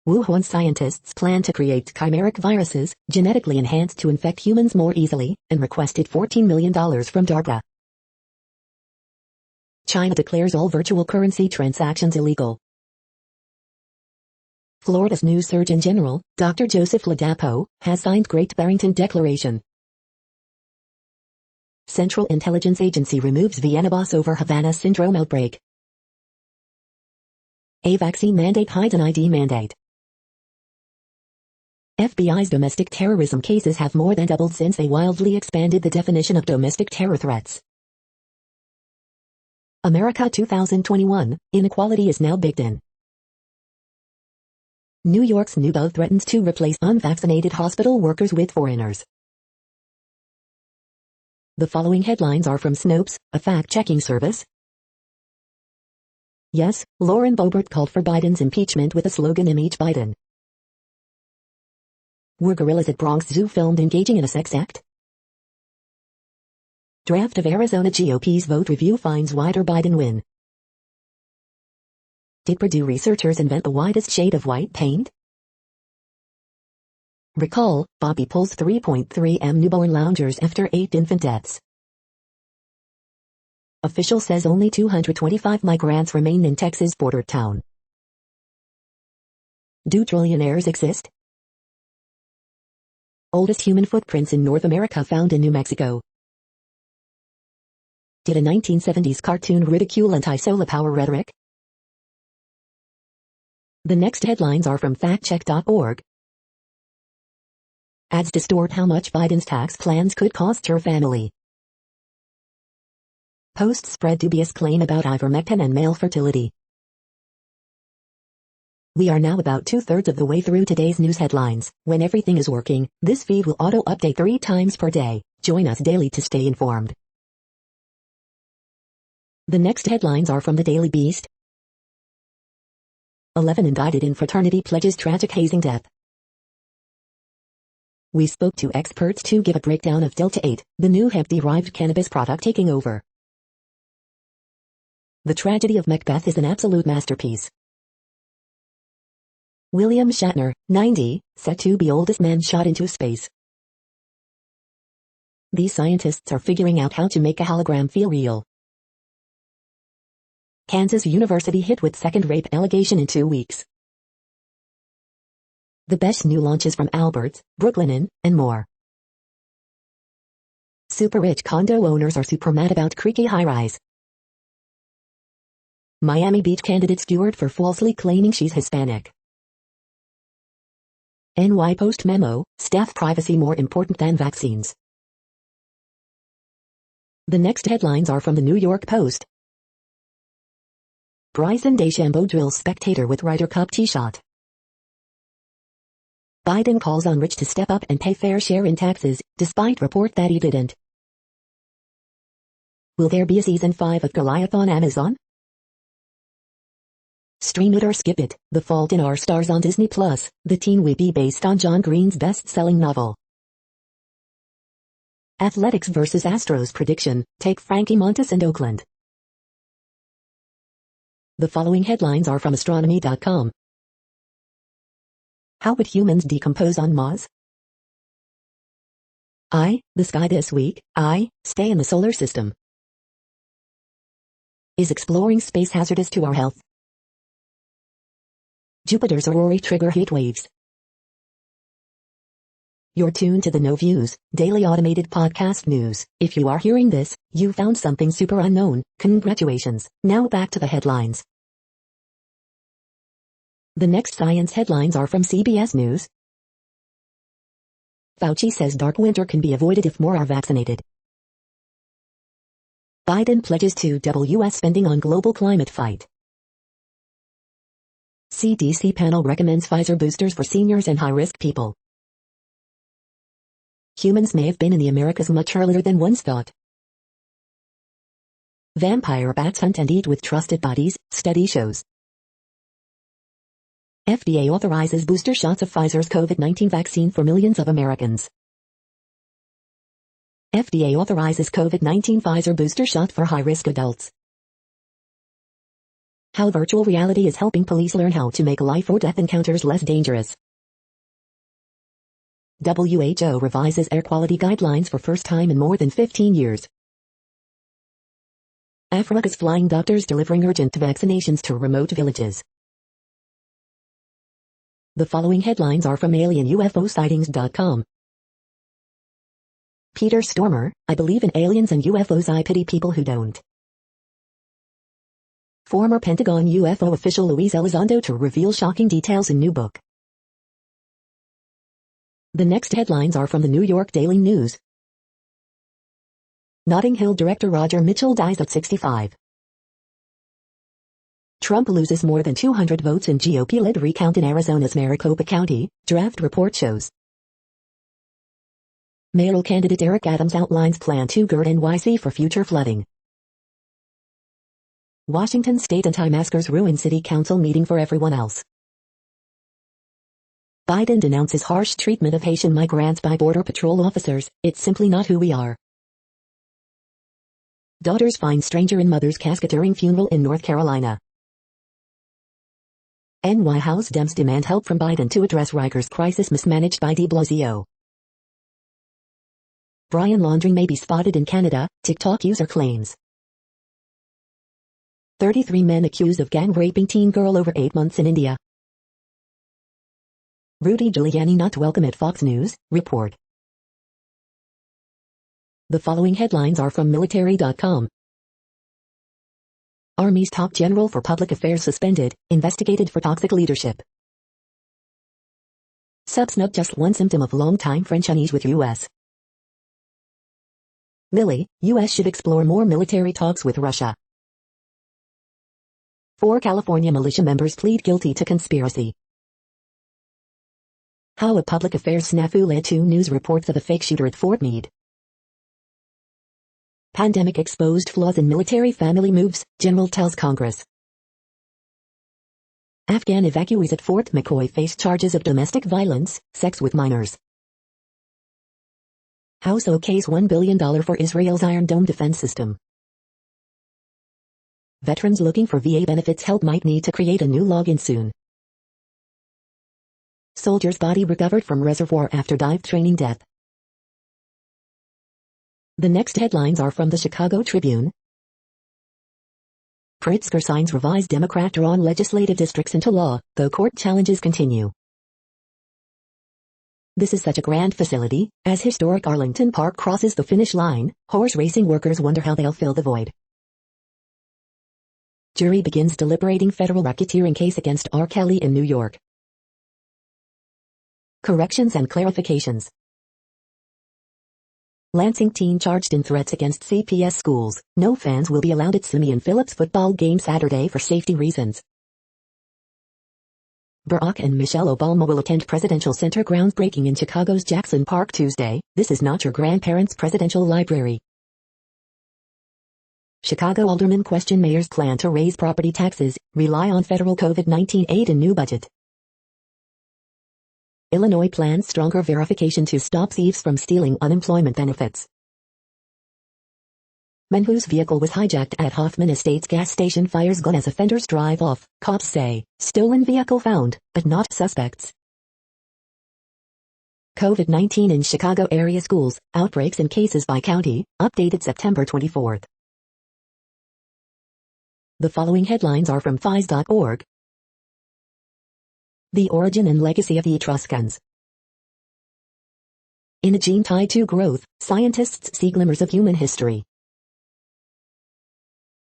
Wuhan scientists plan to create chimeric viruses, genetically enhanced to infect humans more easily, and requested $14 million from DARPA. China declares all virtual currency transactions illegal. Florida's new Surgeon General, Dr. Joseph Ladapo, has signed Great Barrington Declaration. Central Intelligence Agency removes Vienna boss over Havana syndrome outbreak. A vaccine mandate hides an ID mandate. FBI's domestic terrorism cases have more than doubled since they wildly expanded the definition of domestic terror threats. America 2021, inequality is now baked in. New York's new bill threatens to replace unvaccinated hospital workers with foreigners. The following headlines are from Snopes, a fact-checking service. Yes, Lauren Boebert called for Biden's impeachment with the slogan "Impeach Biden." Were gorillas at Bronx Zoo filmed engaging in a sex act? Draft of Arizona GOP's vote review finds wider Biden win. Did Purdue researchers invent the widest shade of white paint? Recall, Bobby pulls 3.3M newborn loungers after 8 infant deaths. Official says only 225 migrants remain in Texas border town. Do trillionaires exist? Oldest human footprints in North America found in New Mexico. Did a 1970s cartoon ridicule anti-solar power rhetoric? The next headlines are from factcheck.org. Ads distort how much Biden's tax plans could cost her family. Posts spread dubious claim about ivermectin and male fertility. We are now about 2/3 of the way through today's news headlines. When everything is working, this feed will auto-update 3 times per day. Join us daily to stay informed. The next headlines are from the Daily Beast. 11 indicted in fraternity pledges tragic hazing death. We spoke to experts to give a breakdown of Delta 8, the new hemp-derived cannabis product taking over. The tragedy of Macbeth is an absolute masterpiece. William Shatner, 90, set to be oldest man shot into space. These scientists are figuring out how to make a hologram feel real. Kansas University hit with second rape allegation in 2 weeks. The best new launches from Alberts, Brooklyn and more. Super rich condo owners are super mad about creaky high-rise. Miami Beach candidate skewered for falsely claiming she's Hispanic. NY Post memo, staff privacy more important than vaccines. The next headlines are from the New York Post. Bryson DeChambeau drills spectator with Ryder Cup tee shot. Biden calls on rich to step up and pay fair share in taxes, despite report that he didn't. Will there be a season 5 of Goliath on Amazon? Stream it or skip it. The Fault in Our Stars on Disney+, the teen weepy based on John Green's best-selling novel. Athletics vs. Astros prediction, take Frankie Montas and Oakland. The following headlines are from astronomy.com. How would humans decompose on Mars? I, the sky this week. I, stay in the solar system. Is exploring space hazardous to our health? Jupiter's aurora trigger heat waves. You're tuned to the No Views, daily automated podcast news. If you are hearing this, you found something super unknown. Congratulations. Now back to the headlines. The next science headlines are from CBS News. Fauci says dark winter can be avoided if more are vaccinated. Biden pledges to double U.S. spending on global climate fight. CDC panel recommends Pfizer boosters for seniors and high-risk people. Humans may have been in the Americas much earlier than once thought. Vampire bats hunt and eat with trusted buddies, study shows. FDA authorizes booster shots of Pfizer's COVID-19 vaccine for millions of Americans. FDA authorizes COVID-19 Pfizer booster shot for high-risk adults. How virtual reality is helping police learn how to make life-or-death encounters less dangerous. WHO revises air quality guidelines for first time in more than 15 years. Africa's flying doctors delivering urgent vaccinations to remote villages. The following headlines are from alienUFOsightings.com. Peter Stormer, I believe in aliens and UFOs. I pity people who don't. Former Pentagon UFO official Luis Elizondo to reveal shocking details in new book. The next headlines are from the New York Daily News. Notting Hill director Roger Mitchell dies at 65. Trump loses more than 200 votes in GOP-led recount in Arizona's Maricopa County, draft report shows. Mayoral candidate Eric Adams outlines plan to gird NYC for future flooding. Washington State anti-maskers ruin city council meeting for everyone else. Biden denounces harsh treatment of Haitian migrants by Border Patrol officers. It's simply not who we are. Daughters find stranger in mother's casket during funeral in North Carolina. NY House Dems demand help from Biden to address Rikers crisis mismanaged by de Blasio. Brian laundering may be spotted in Canada, TikTok user claims. 33 men accused of gang raping teen girl over 8 months in India. Rudy Giuliani not welcome at Fox News, report. The following headlines are from military.com. Army's top general for public affairs suspended, investigated for toxic leadership. Subsnub just one symptom of long-time French unease with U.S. Millie, U.S. should explore more military talks with Russia. 4 California militia members plead guilty to conspiracy. How a public affairs snafu led to news reports of a fake shooter at Fort Meade. Pandemic exposed flaws in military family moves, General tells Congress. Afghan evacuees at Fort McCoy face charges of domestic violence, sex with minors. House okays $1 billion for Israel's Iron Dome defense system. Veterans looking for VA benefits help might need to create a new login soon. Soldier's body recovered from reservoir after dive training death. The next headlines are from the Chicago Tribune. Pritzker signs revised Democrat-drawn legislative districts into law, though court challenges continue. This is such a grand facility, as historic Arlington Park crosses the finish line, horse racing workers wonder how they'll fill the void. Jury begins deliberating federal racketeering case against R. Kelly in New York. Corrections and clarifications. Lansing teen charged in threats against CPS schools. No fans will be allowed at Simeon Phillips football game Saturday for safety reasons. Barack and Michelle Obama will attend Presidential Center groundbreaking in Chicago's Jackson Park Tuesday. This is not your grandparents' presidential library. Chicago aldermen question mayor's plan to raise property taxes, rely on federal COVID-19 aid in new budget. Illinois plans stronger verification to stop thieves from stealing unemployment benefits. Man whose vehicle was hijacked at Hoffman Estates gas station fires gun as offenders drive off, cops say. Stolen vehicle found, but not suspects. COVID-19 in Chicago area schools, outbreaks and cases by county, updated September 24th. The following headlines are from FIS.org. The origin and legacy of the Etruscans. In a gene tied to growth, scientists see glimmers of human history.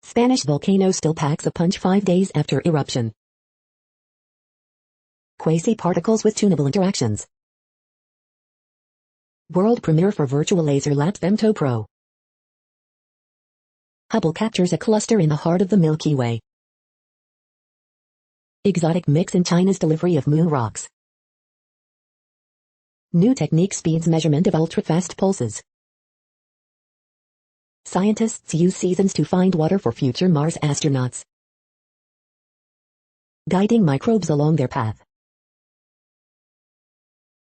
Spanish volcano still packs a punch 5 days after eruption. Quasi-particles with tunable interactions. World premiere for virtual laser lab Femto Pro. Hubble captures a cluster in the heart of the Milky Way. Exotic mix in China's delivery of moon rocks. New technique speeds measurement of ultra-fast pulses. Scientists use seasons to find water for future Mars astronauts. Guiding microbes along their path.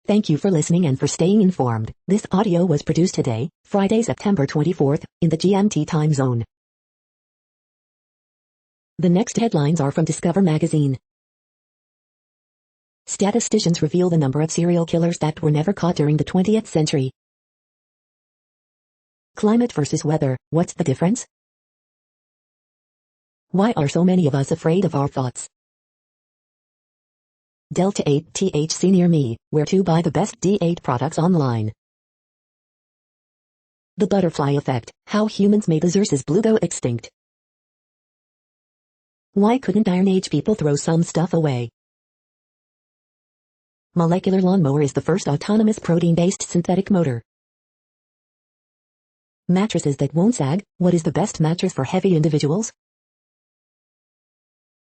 Thank you for listening and for staying informed. This audio was produced today, Friday, September 24th, in the GMT time zone. The next headlines are from Discover magazine. Statisticians reveal the number of serial killers that were never caught during the 20th century. Climate versus weather, what's the difference? Why are so many of us afraid of our thoughts? Delta 8 THC near me, where to buy the best D8 products online. The butterfly effect, how humans made the Xerxes blue go extinct. Why couldn't Iron Age people throw some stuff away? Molecular lawnmower is the first autonomous protein-based synthetic motor. Mattresses that won't sag, what is the best mattress for heavy individuals?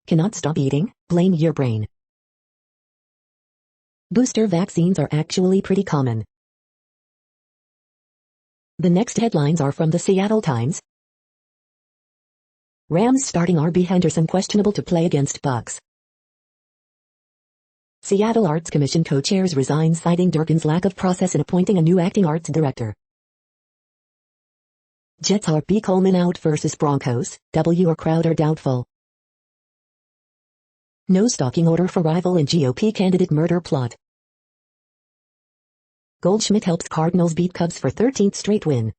Cannot stop eating, blame your brain. Booster vaccines are actually pretty common. The next headlines are from the Seattle Times. Rams starting RB Henderson questionable to play against Bucks. Seattle Arts Commission co-chairs resign citing Durkin's lack of process in appointing a new acting arts director. Jets RB Coleman out versus Broncos, W or Crowder doubtful. No stalking order for rival in GOP candidate murder plot. Goldschmidt helps Cardinals beat Cubs for 13th straight win.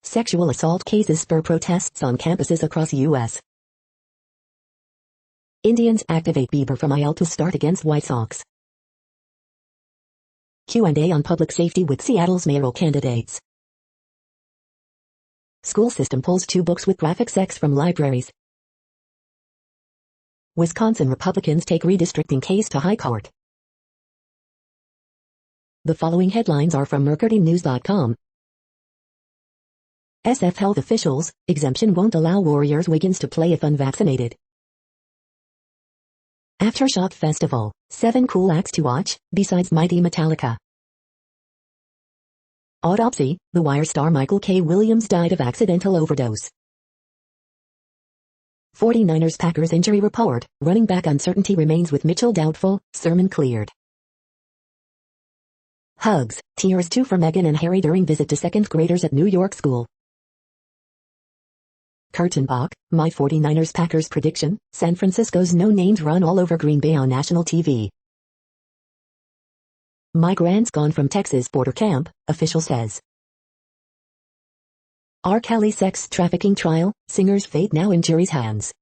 Sexual assault cases spur protests on campuses across U.S. Indians activate Bieber from IL to start against White Sox. Q&A on public safety with Seattle's mayoral candidates. School system pulls 2 books with graphic sex from libraries. Wisconsin Republicans take redistricting case to High Court. The following headlines are from MercuryNews.com. SF health officials, exemption won't allow Warriors Wiggins to play if unvaccinated. Aftershock Festival, 7 cool acts to watch, besides mighty Metallica. Autopsy, The Wire star Michael K. Williams died of accidental overdose. 49ers Packers injury report, running back uncertainty remains with Mitchell doubtful, Sermon cleared. Hugs, tears too for Meghan and Harry during visit to 2nd graders at New York school. Kurtenbach, my 49ers Packers prediction, San Francisco's no-names run all over Green Bay on national TV. Migrants gone from Texas border camp, official says. R. Kelly sex trafficking trial, singer's fate now in jury's hands.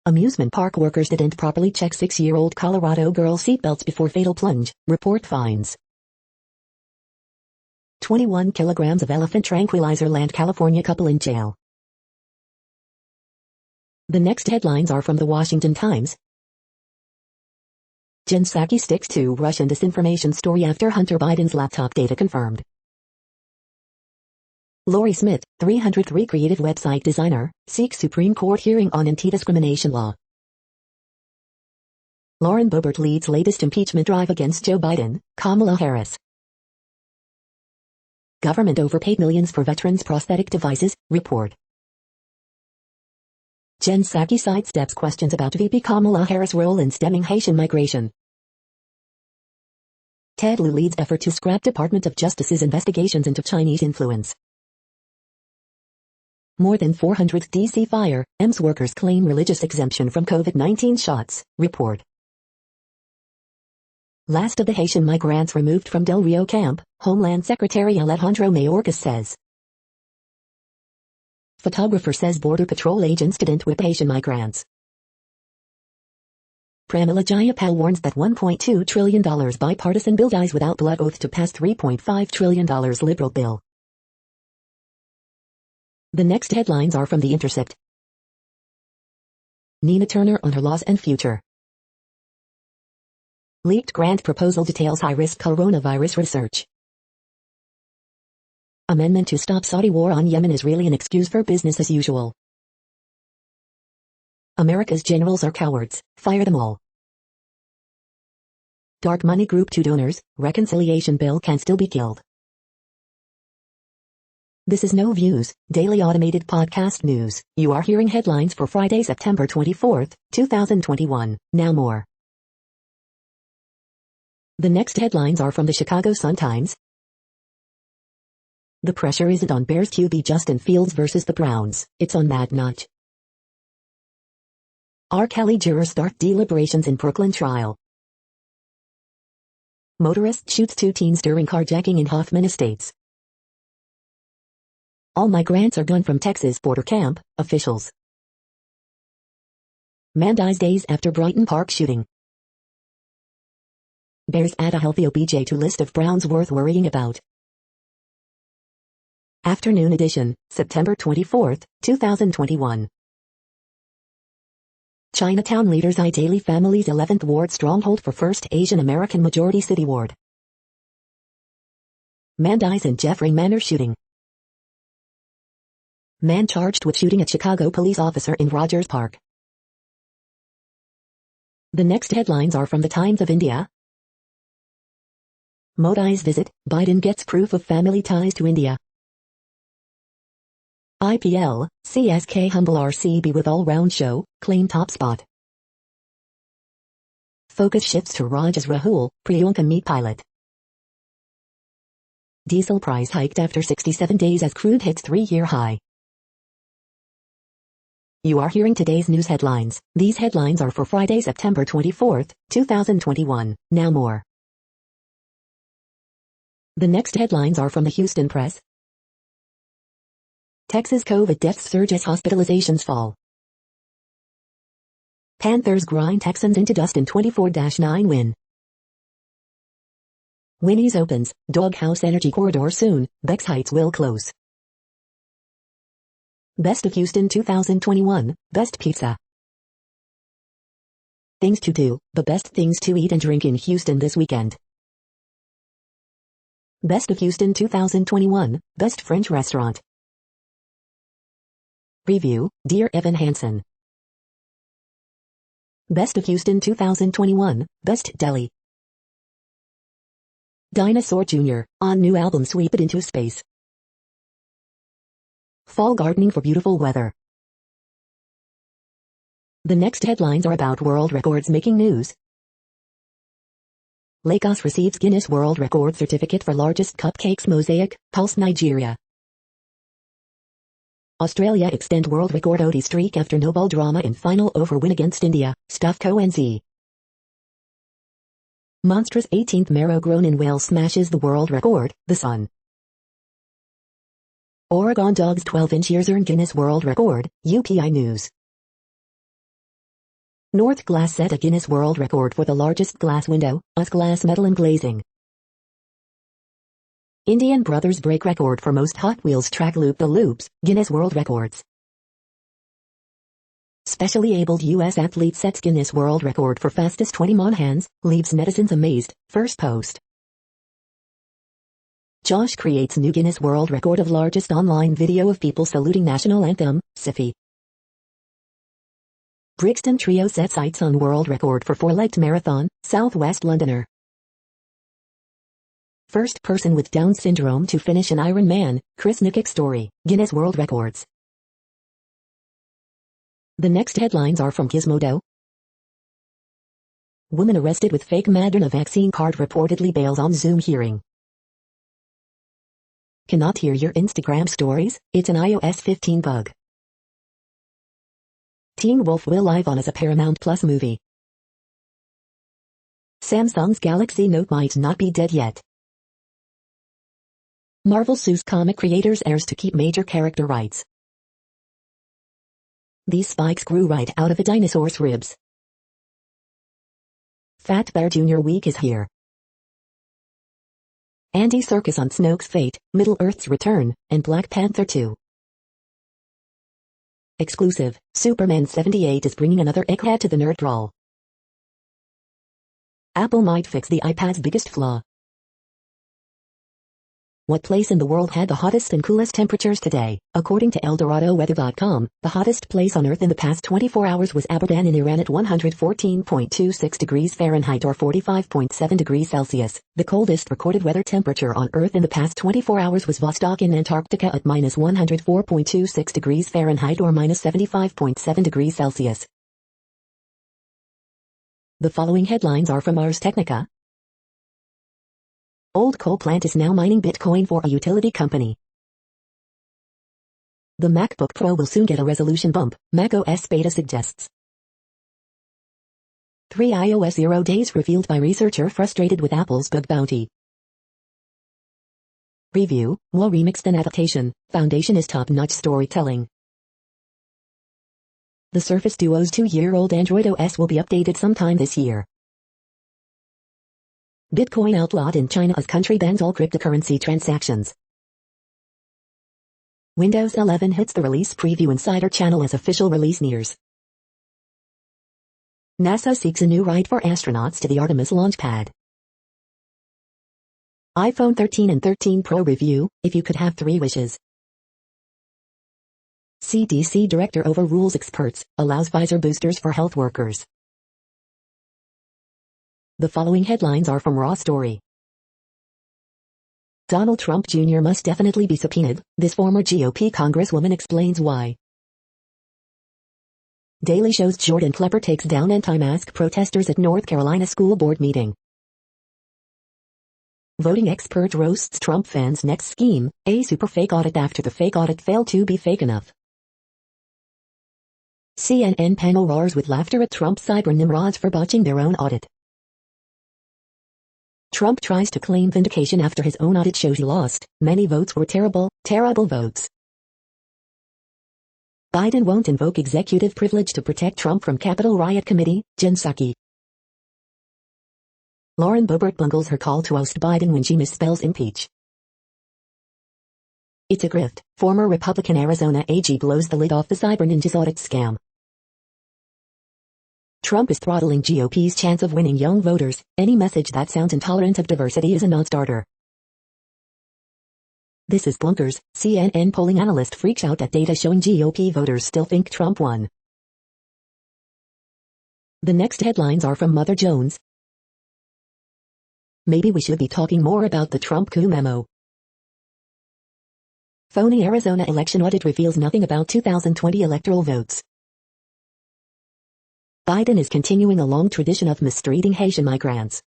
Amusement park workers didn't properly check 6-year-old Colorado girl seatbelts before fatal plunge, report finds. 21 kilograms of elephant tranquilizer land California couple in jail. The next headlines are from the Washington Times. Jen Psaki sticks to Russian disinformation story after Hunter Biden's laptop data confirmed. Lori Smith, 303 creative website designer, seeks Supreme Court hearing on anti-discrimination law. Lauren Boebert leads latest impeachment drive against Joe Biden, Kamala Harris. Government overpaid millions for veterans' prosthetic devices, report. Jen Psaki sidesteps questions about VP Kamala Harris' role in stemming Haitian migration. Ted Lieu leads effort to scrap Department of Justice's investigations into Chinese influence. More than 400 D.C. fire, EMS workers claim religious exemption from COVID-19 shots, report. Last of the Haitian migrants removed from Del Rio camp, Homeland Secretary Alejandro Mayorkas says. Photographer says Border Patrol agents didn't whip Haitian migrants. Pramila Jayapal warns that $1.2 trillion bipartisan bill dies without blood oath to pass $3.5 trillion liberal bill. The next headlines are from The Intercept. Nina Turner on her loss and future. Leaked grant proposal details high-risk coronavirus research. Amendment to stop Saudi war on Yemen is really an excuse for business as usual. America's generals are cowards, fire them all. Dark money group to donors, reconciliation bill can still be killed. This is No Views, daily automated podcast news. You are hearing headlines for Friday, September 24th, 2021. Now more. The next headlines are from the Chicago Sun-Times. The pressure isn't on Bears QB Justin Fields versus the Browns, it's on Matt Nagy. R. Kelly jurors start deliberations in Brooklyn trial. Motorist shoots 2 teens during carjacking in Hoffman Estates. All migrants are gone from Texas border camp, officials. Man dies days after Brighton Park shooting. Bears add a healthy OBJ to list of Browns worth worrying about. Afternoon edition, September 24, 2021. Chinatown leaders eye Daly family's 11th ward stronghold for first Asian American majority city ward. Man dies in Jeffrey Manor shooting. Man charged with shooting at Chicago police officer in Rogers Park. The next headlines are from the Times of India. Modi's visit, Biden gets proof of family ties to India. IPL, CSK humble RCB with all-round show, claim top spot. Focus shifts to Raj as Rahul, Priyanka meet pilot. Diesel price hiked after 67 days as crude hits 3-year high. You are hearing today's news headlines. These headlines are for Friday, September 24, 2021. Now more. The next headlines are from the Houston Press. Texas COVID deaths surge as hospitalizations fall. Panthers grind Texans into dust in 24-9 win. Winnie's opens, Doghouse Energy Corridor soon, Bex Heights will close. Best of Houston 2021, Best Pizza. Things to do, the best things to eat and drink in Houston this weekend. Best of Houston 2021, Best French Restaurant. Review, Dear Evan Hansen. Best of Houston 2021, Best Deli. Dinosaur Jr., on new album Sweep It Into Space. Fall gardening for beautiful weather. The next headlines are about world records making news. Lagos receives Guinness World Record certificate for largest cupcakes mosaic, Pulse Nigeria. Australia extend world record ODI streak after no ball drama in final over win against India, Stufco NZ. Monstrous 18th marrow grown in Wales smashes the world record, The Sun. Oregon dog's 12-inch ears earn Guinness World Record, UPI News. North Glass set a Guinness World Record for the largest glass window, US glass metal and glazing. Indian brothers break record for most Hot Wheels track loop-the-loops, Guinness World Records. Specially abled U.S. athlete sets Guinness World Record for fastest 20 on hands, leaves netizens amazed, first post. Josh creates new Guinness World Record of largest online video of people saluting national anthem, SIFI. Brixton Trio sets sights on world record for four-legged marathon, Southwest Londoner. First person with Down syndrome to finish an Ironman, Chris Nikic story, Guinness World Records. The next headlines are from Gizmodo. Woman arrested with fake Moderna vaccine card reportedly bails on Zoom hearing. Cannot hear your Instagram stories? It's an iOS 15 bug. Teen Wolf will live on as a Paramount Plus movie. Samsung's Galaxy Note might not be dead yet. Marvel sues comic creators heirs to keep major character rights. These spikes grew right out of a dinosaur's ribs. Fat Bear Jr. week is here. Andy Serkis on Snoke's fate, Middle-earth's return, and Black Panther 2. Exclusive, Superman 78 is bringing another egghead to the nerd drawl. Apple might fix the iPad's biggest flaw. What place in the world had the hottest and coolest temperatures today? According to ElDoradoWeather.com, the hottest place on Earth in the past 24 hours was Abadan in Iran at 114.26 degrees Fahrenheit or 45.7 degrees Celsius. The coldest recorded weather temperature on Earth in the past 24 hours was Vostok in Antarctica at minus 104.26 degrees Fahrenheit or minus 75.7 degrees Celsius. The following headlines are from Ars Technica. Old coal plant is now mining Bitcoin for a utility company. The MacBook Pro will soon get a resolution bump, macOS beta suggests. 3 iOS 0 days revealed by researcher frustrated with Apple's bug bounty. Review, WoW remixed an adaptation, Foundation is top-notch storytelling. The Surface Duo's 2-year-old Android OS will be updated sometime this year. Bitcoin outlawed in China as country bans all cryptocurrency transactions. Windows 11 hits the release preview insider channel as official release nears. NASA seeks a new ride for astronauts to the Artemis launch pad. iPhone 13 and 13 Pro review, if you could have 3 wishes. CDC director overrules experts, allows Pfizer boosters for health workers. The following headlines are from Raw Story. Donald Trump Jr. must definitely be subpoenaed, this former GOP congresswoman explains why. Daily Show's Jordan Klepper takes down anti-mask protesters at North Carolina school board meeting. Voting expert roasts Trump fans' next scheme, a super fake audit after the fake audit failed to be fake enough. CNN panel roars with laughter at Trump cyber nimrods for botching their own audit. Trump tries to claim vindication after his own audit shows he lost. Many votes were terrible votes. Biden won't invoke executive privilege to protect Trump from Capitol riot committee, Jen Psaki. Lauren Boebert bungles her call to oust Biden when she misspells impeach. It's a grift. Former Republican Arizona AG blows the lid off the Cyber Ninjas audit scam. Trump is throttling GOP's chance of winning young voters. Any message that sounds intolerant of diversity is a non-starter. This is Blunkers. CNN polling analyst freaks out at data showing GOP voters still think Trump won. The next headlines are from Mother Jones. Maybe we should be talking more about the Trump coup memo. Phony Arizona election audit reveals nothing about 2020 electoral votes. Biden is continuing a long tradition of mistreating Haitian migrants.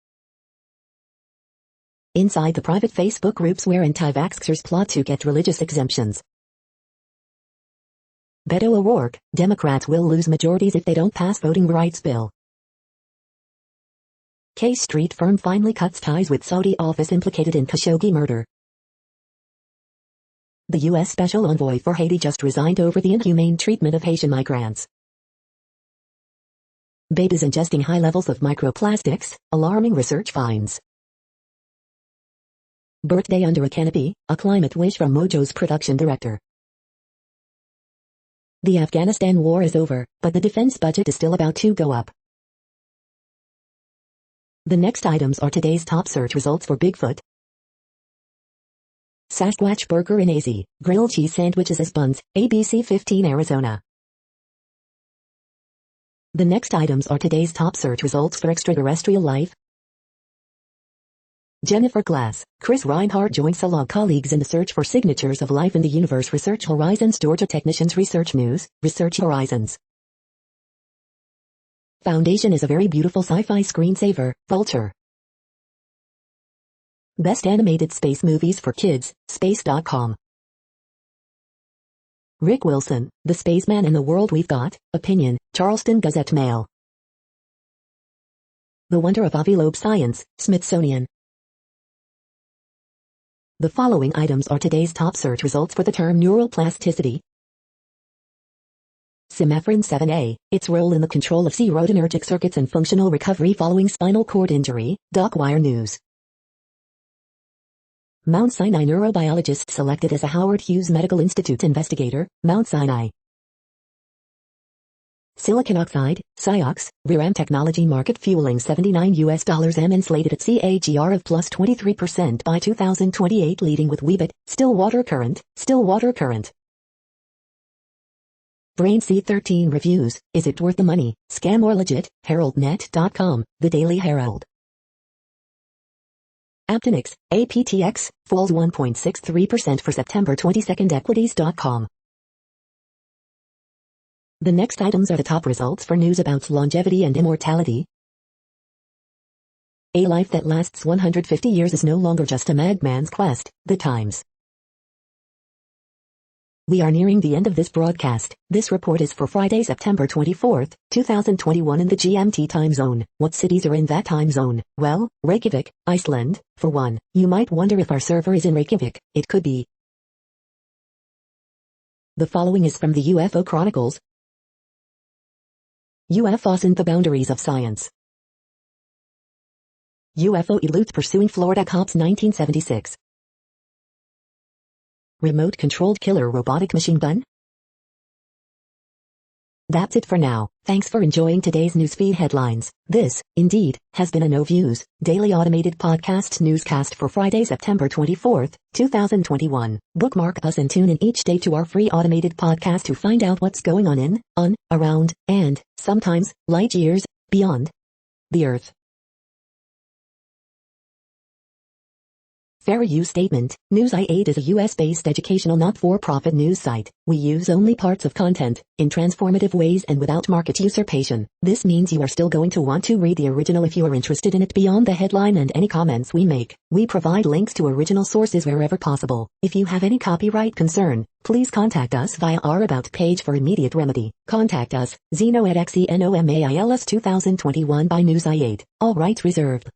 Inside the private Facebook groups where anti-vaxxers plot to get religious exemptions. Beto O'Rourke, Democrats will lose majorities if they don't pass voting rights bill. K Street firm finally cuts ties with Saudi office implicated in Khashoggi murder. The U.S. Special Envoy for Haiti just resigned over the inhumane treatment of Haitian migrants. Babies ingesting high levels of microplastics, alarming research finds. Birthday under a canopy, a climate wish from Mojo's production director. The Afghanistan war is over, but the defense budget is still about to go up. The next items are today's top search results for Bigfoot. Sasquatch burger in AZ, grilled cheese sandwiches as buns, ABC 15 Arizona. The next items are today's top search results for extraterrestrial life. Jennifer Glass, Chris Reinhardt join Salog colleagues in the search for signatures of life in the universe. Research Horizons Georgia technicians. Research News, Research Horizons. Foundation is a very beautiful sci-fi screensaver, Vulture. Best animated space movies for kids, Space.com. Rick Wilson, The Spaceman in the World We've Got, Opinion, Charleston Gazette Mail. The Wonder of Avilobe Science, Smithsonian. The following items are today's top search results for the term neural plasticity. Simefrin 7A, its role in the control of serotonergic circuits and functional recovery following spinal cord injury, DocWire News. Mount Sinai neurobiologist selected as a Howard Hughes Medical Institute investigator, Mount Sinai. Silicon oxide, SiOx, ReRAM technology market fueling $79 MN slated at CAGR of plus 23% by 2028 leading with Weebit, Stillwater Current. Brain C13 reviews, is it worth the money, scam or legit, HeraldNet.com, The Daily Herald. Aptenics, APTX, falls 1.63% for September 22. Equities.com. The next items are the top results for news about longevity and immortality. A life that lasts 150 years is no longer just a madman's quest, The Times. We are nearing the end of this broadcast. This report is for Friday, September 24, 2021 in the GMT time zone. What cities are in that time zone? Well, Reykjavik, Iceland, for one. You might wonder if our server is in Reykjavik. It could be. The following is from the UFO Chronicles. UFOs and the boundaries of science. UFO eludes pursuing Florida cops 1976. Remote-controlled killer robotic machine gun? That's it for now. Thanks for enjoying today's newsfeed headlines. This, indeed, has been a No Views, daily automated podcast newscast for Friday, September 24th, 2021. Bookmark us and tune in each day to our free automated podcast to find out what's going on, around, and, sometimes, light years, beyond the Earth. Fair use statement. News I8 is a US-based educational not-for-profit news site. We use only parts of content, in transformative ways and without market usurpation. This means you are still going to want to read the original if you are interested in it beyond the headline and any comments we make. We provide links to original sources wherever possible. If you have any copyright concern, please contact us via our About page for immediate remedy. Contact us, Zeno at XENOMAILS 2021 by News I8. All rights reserved.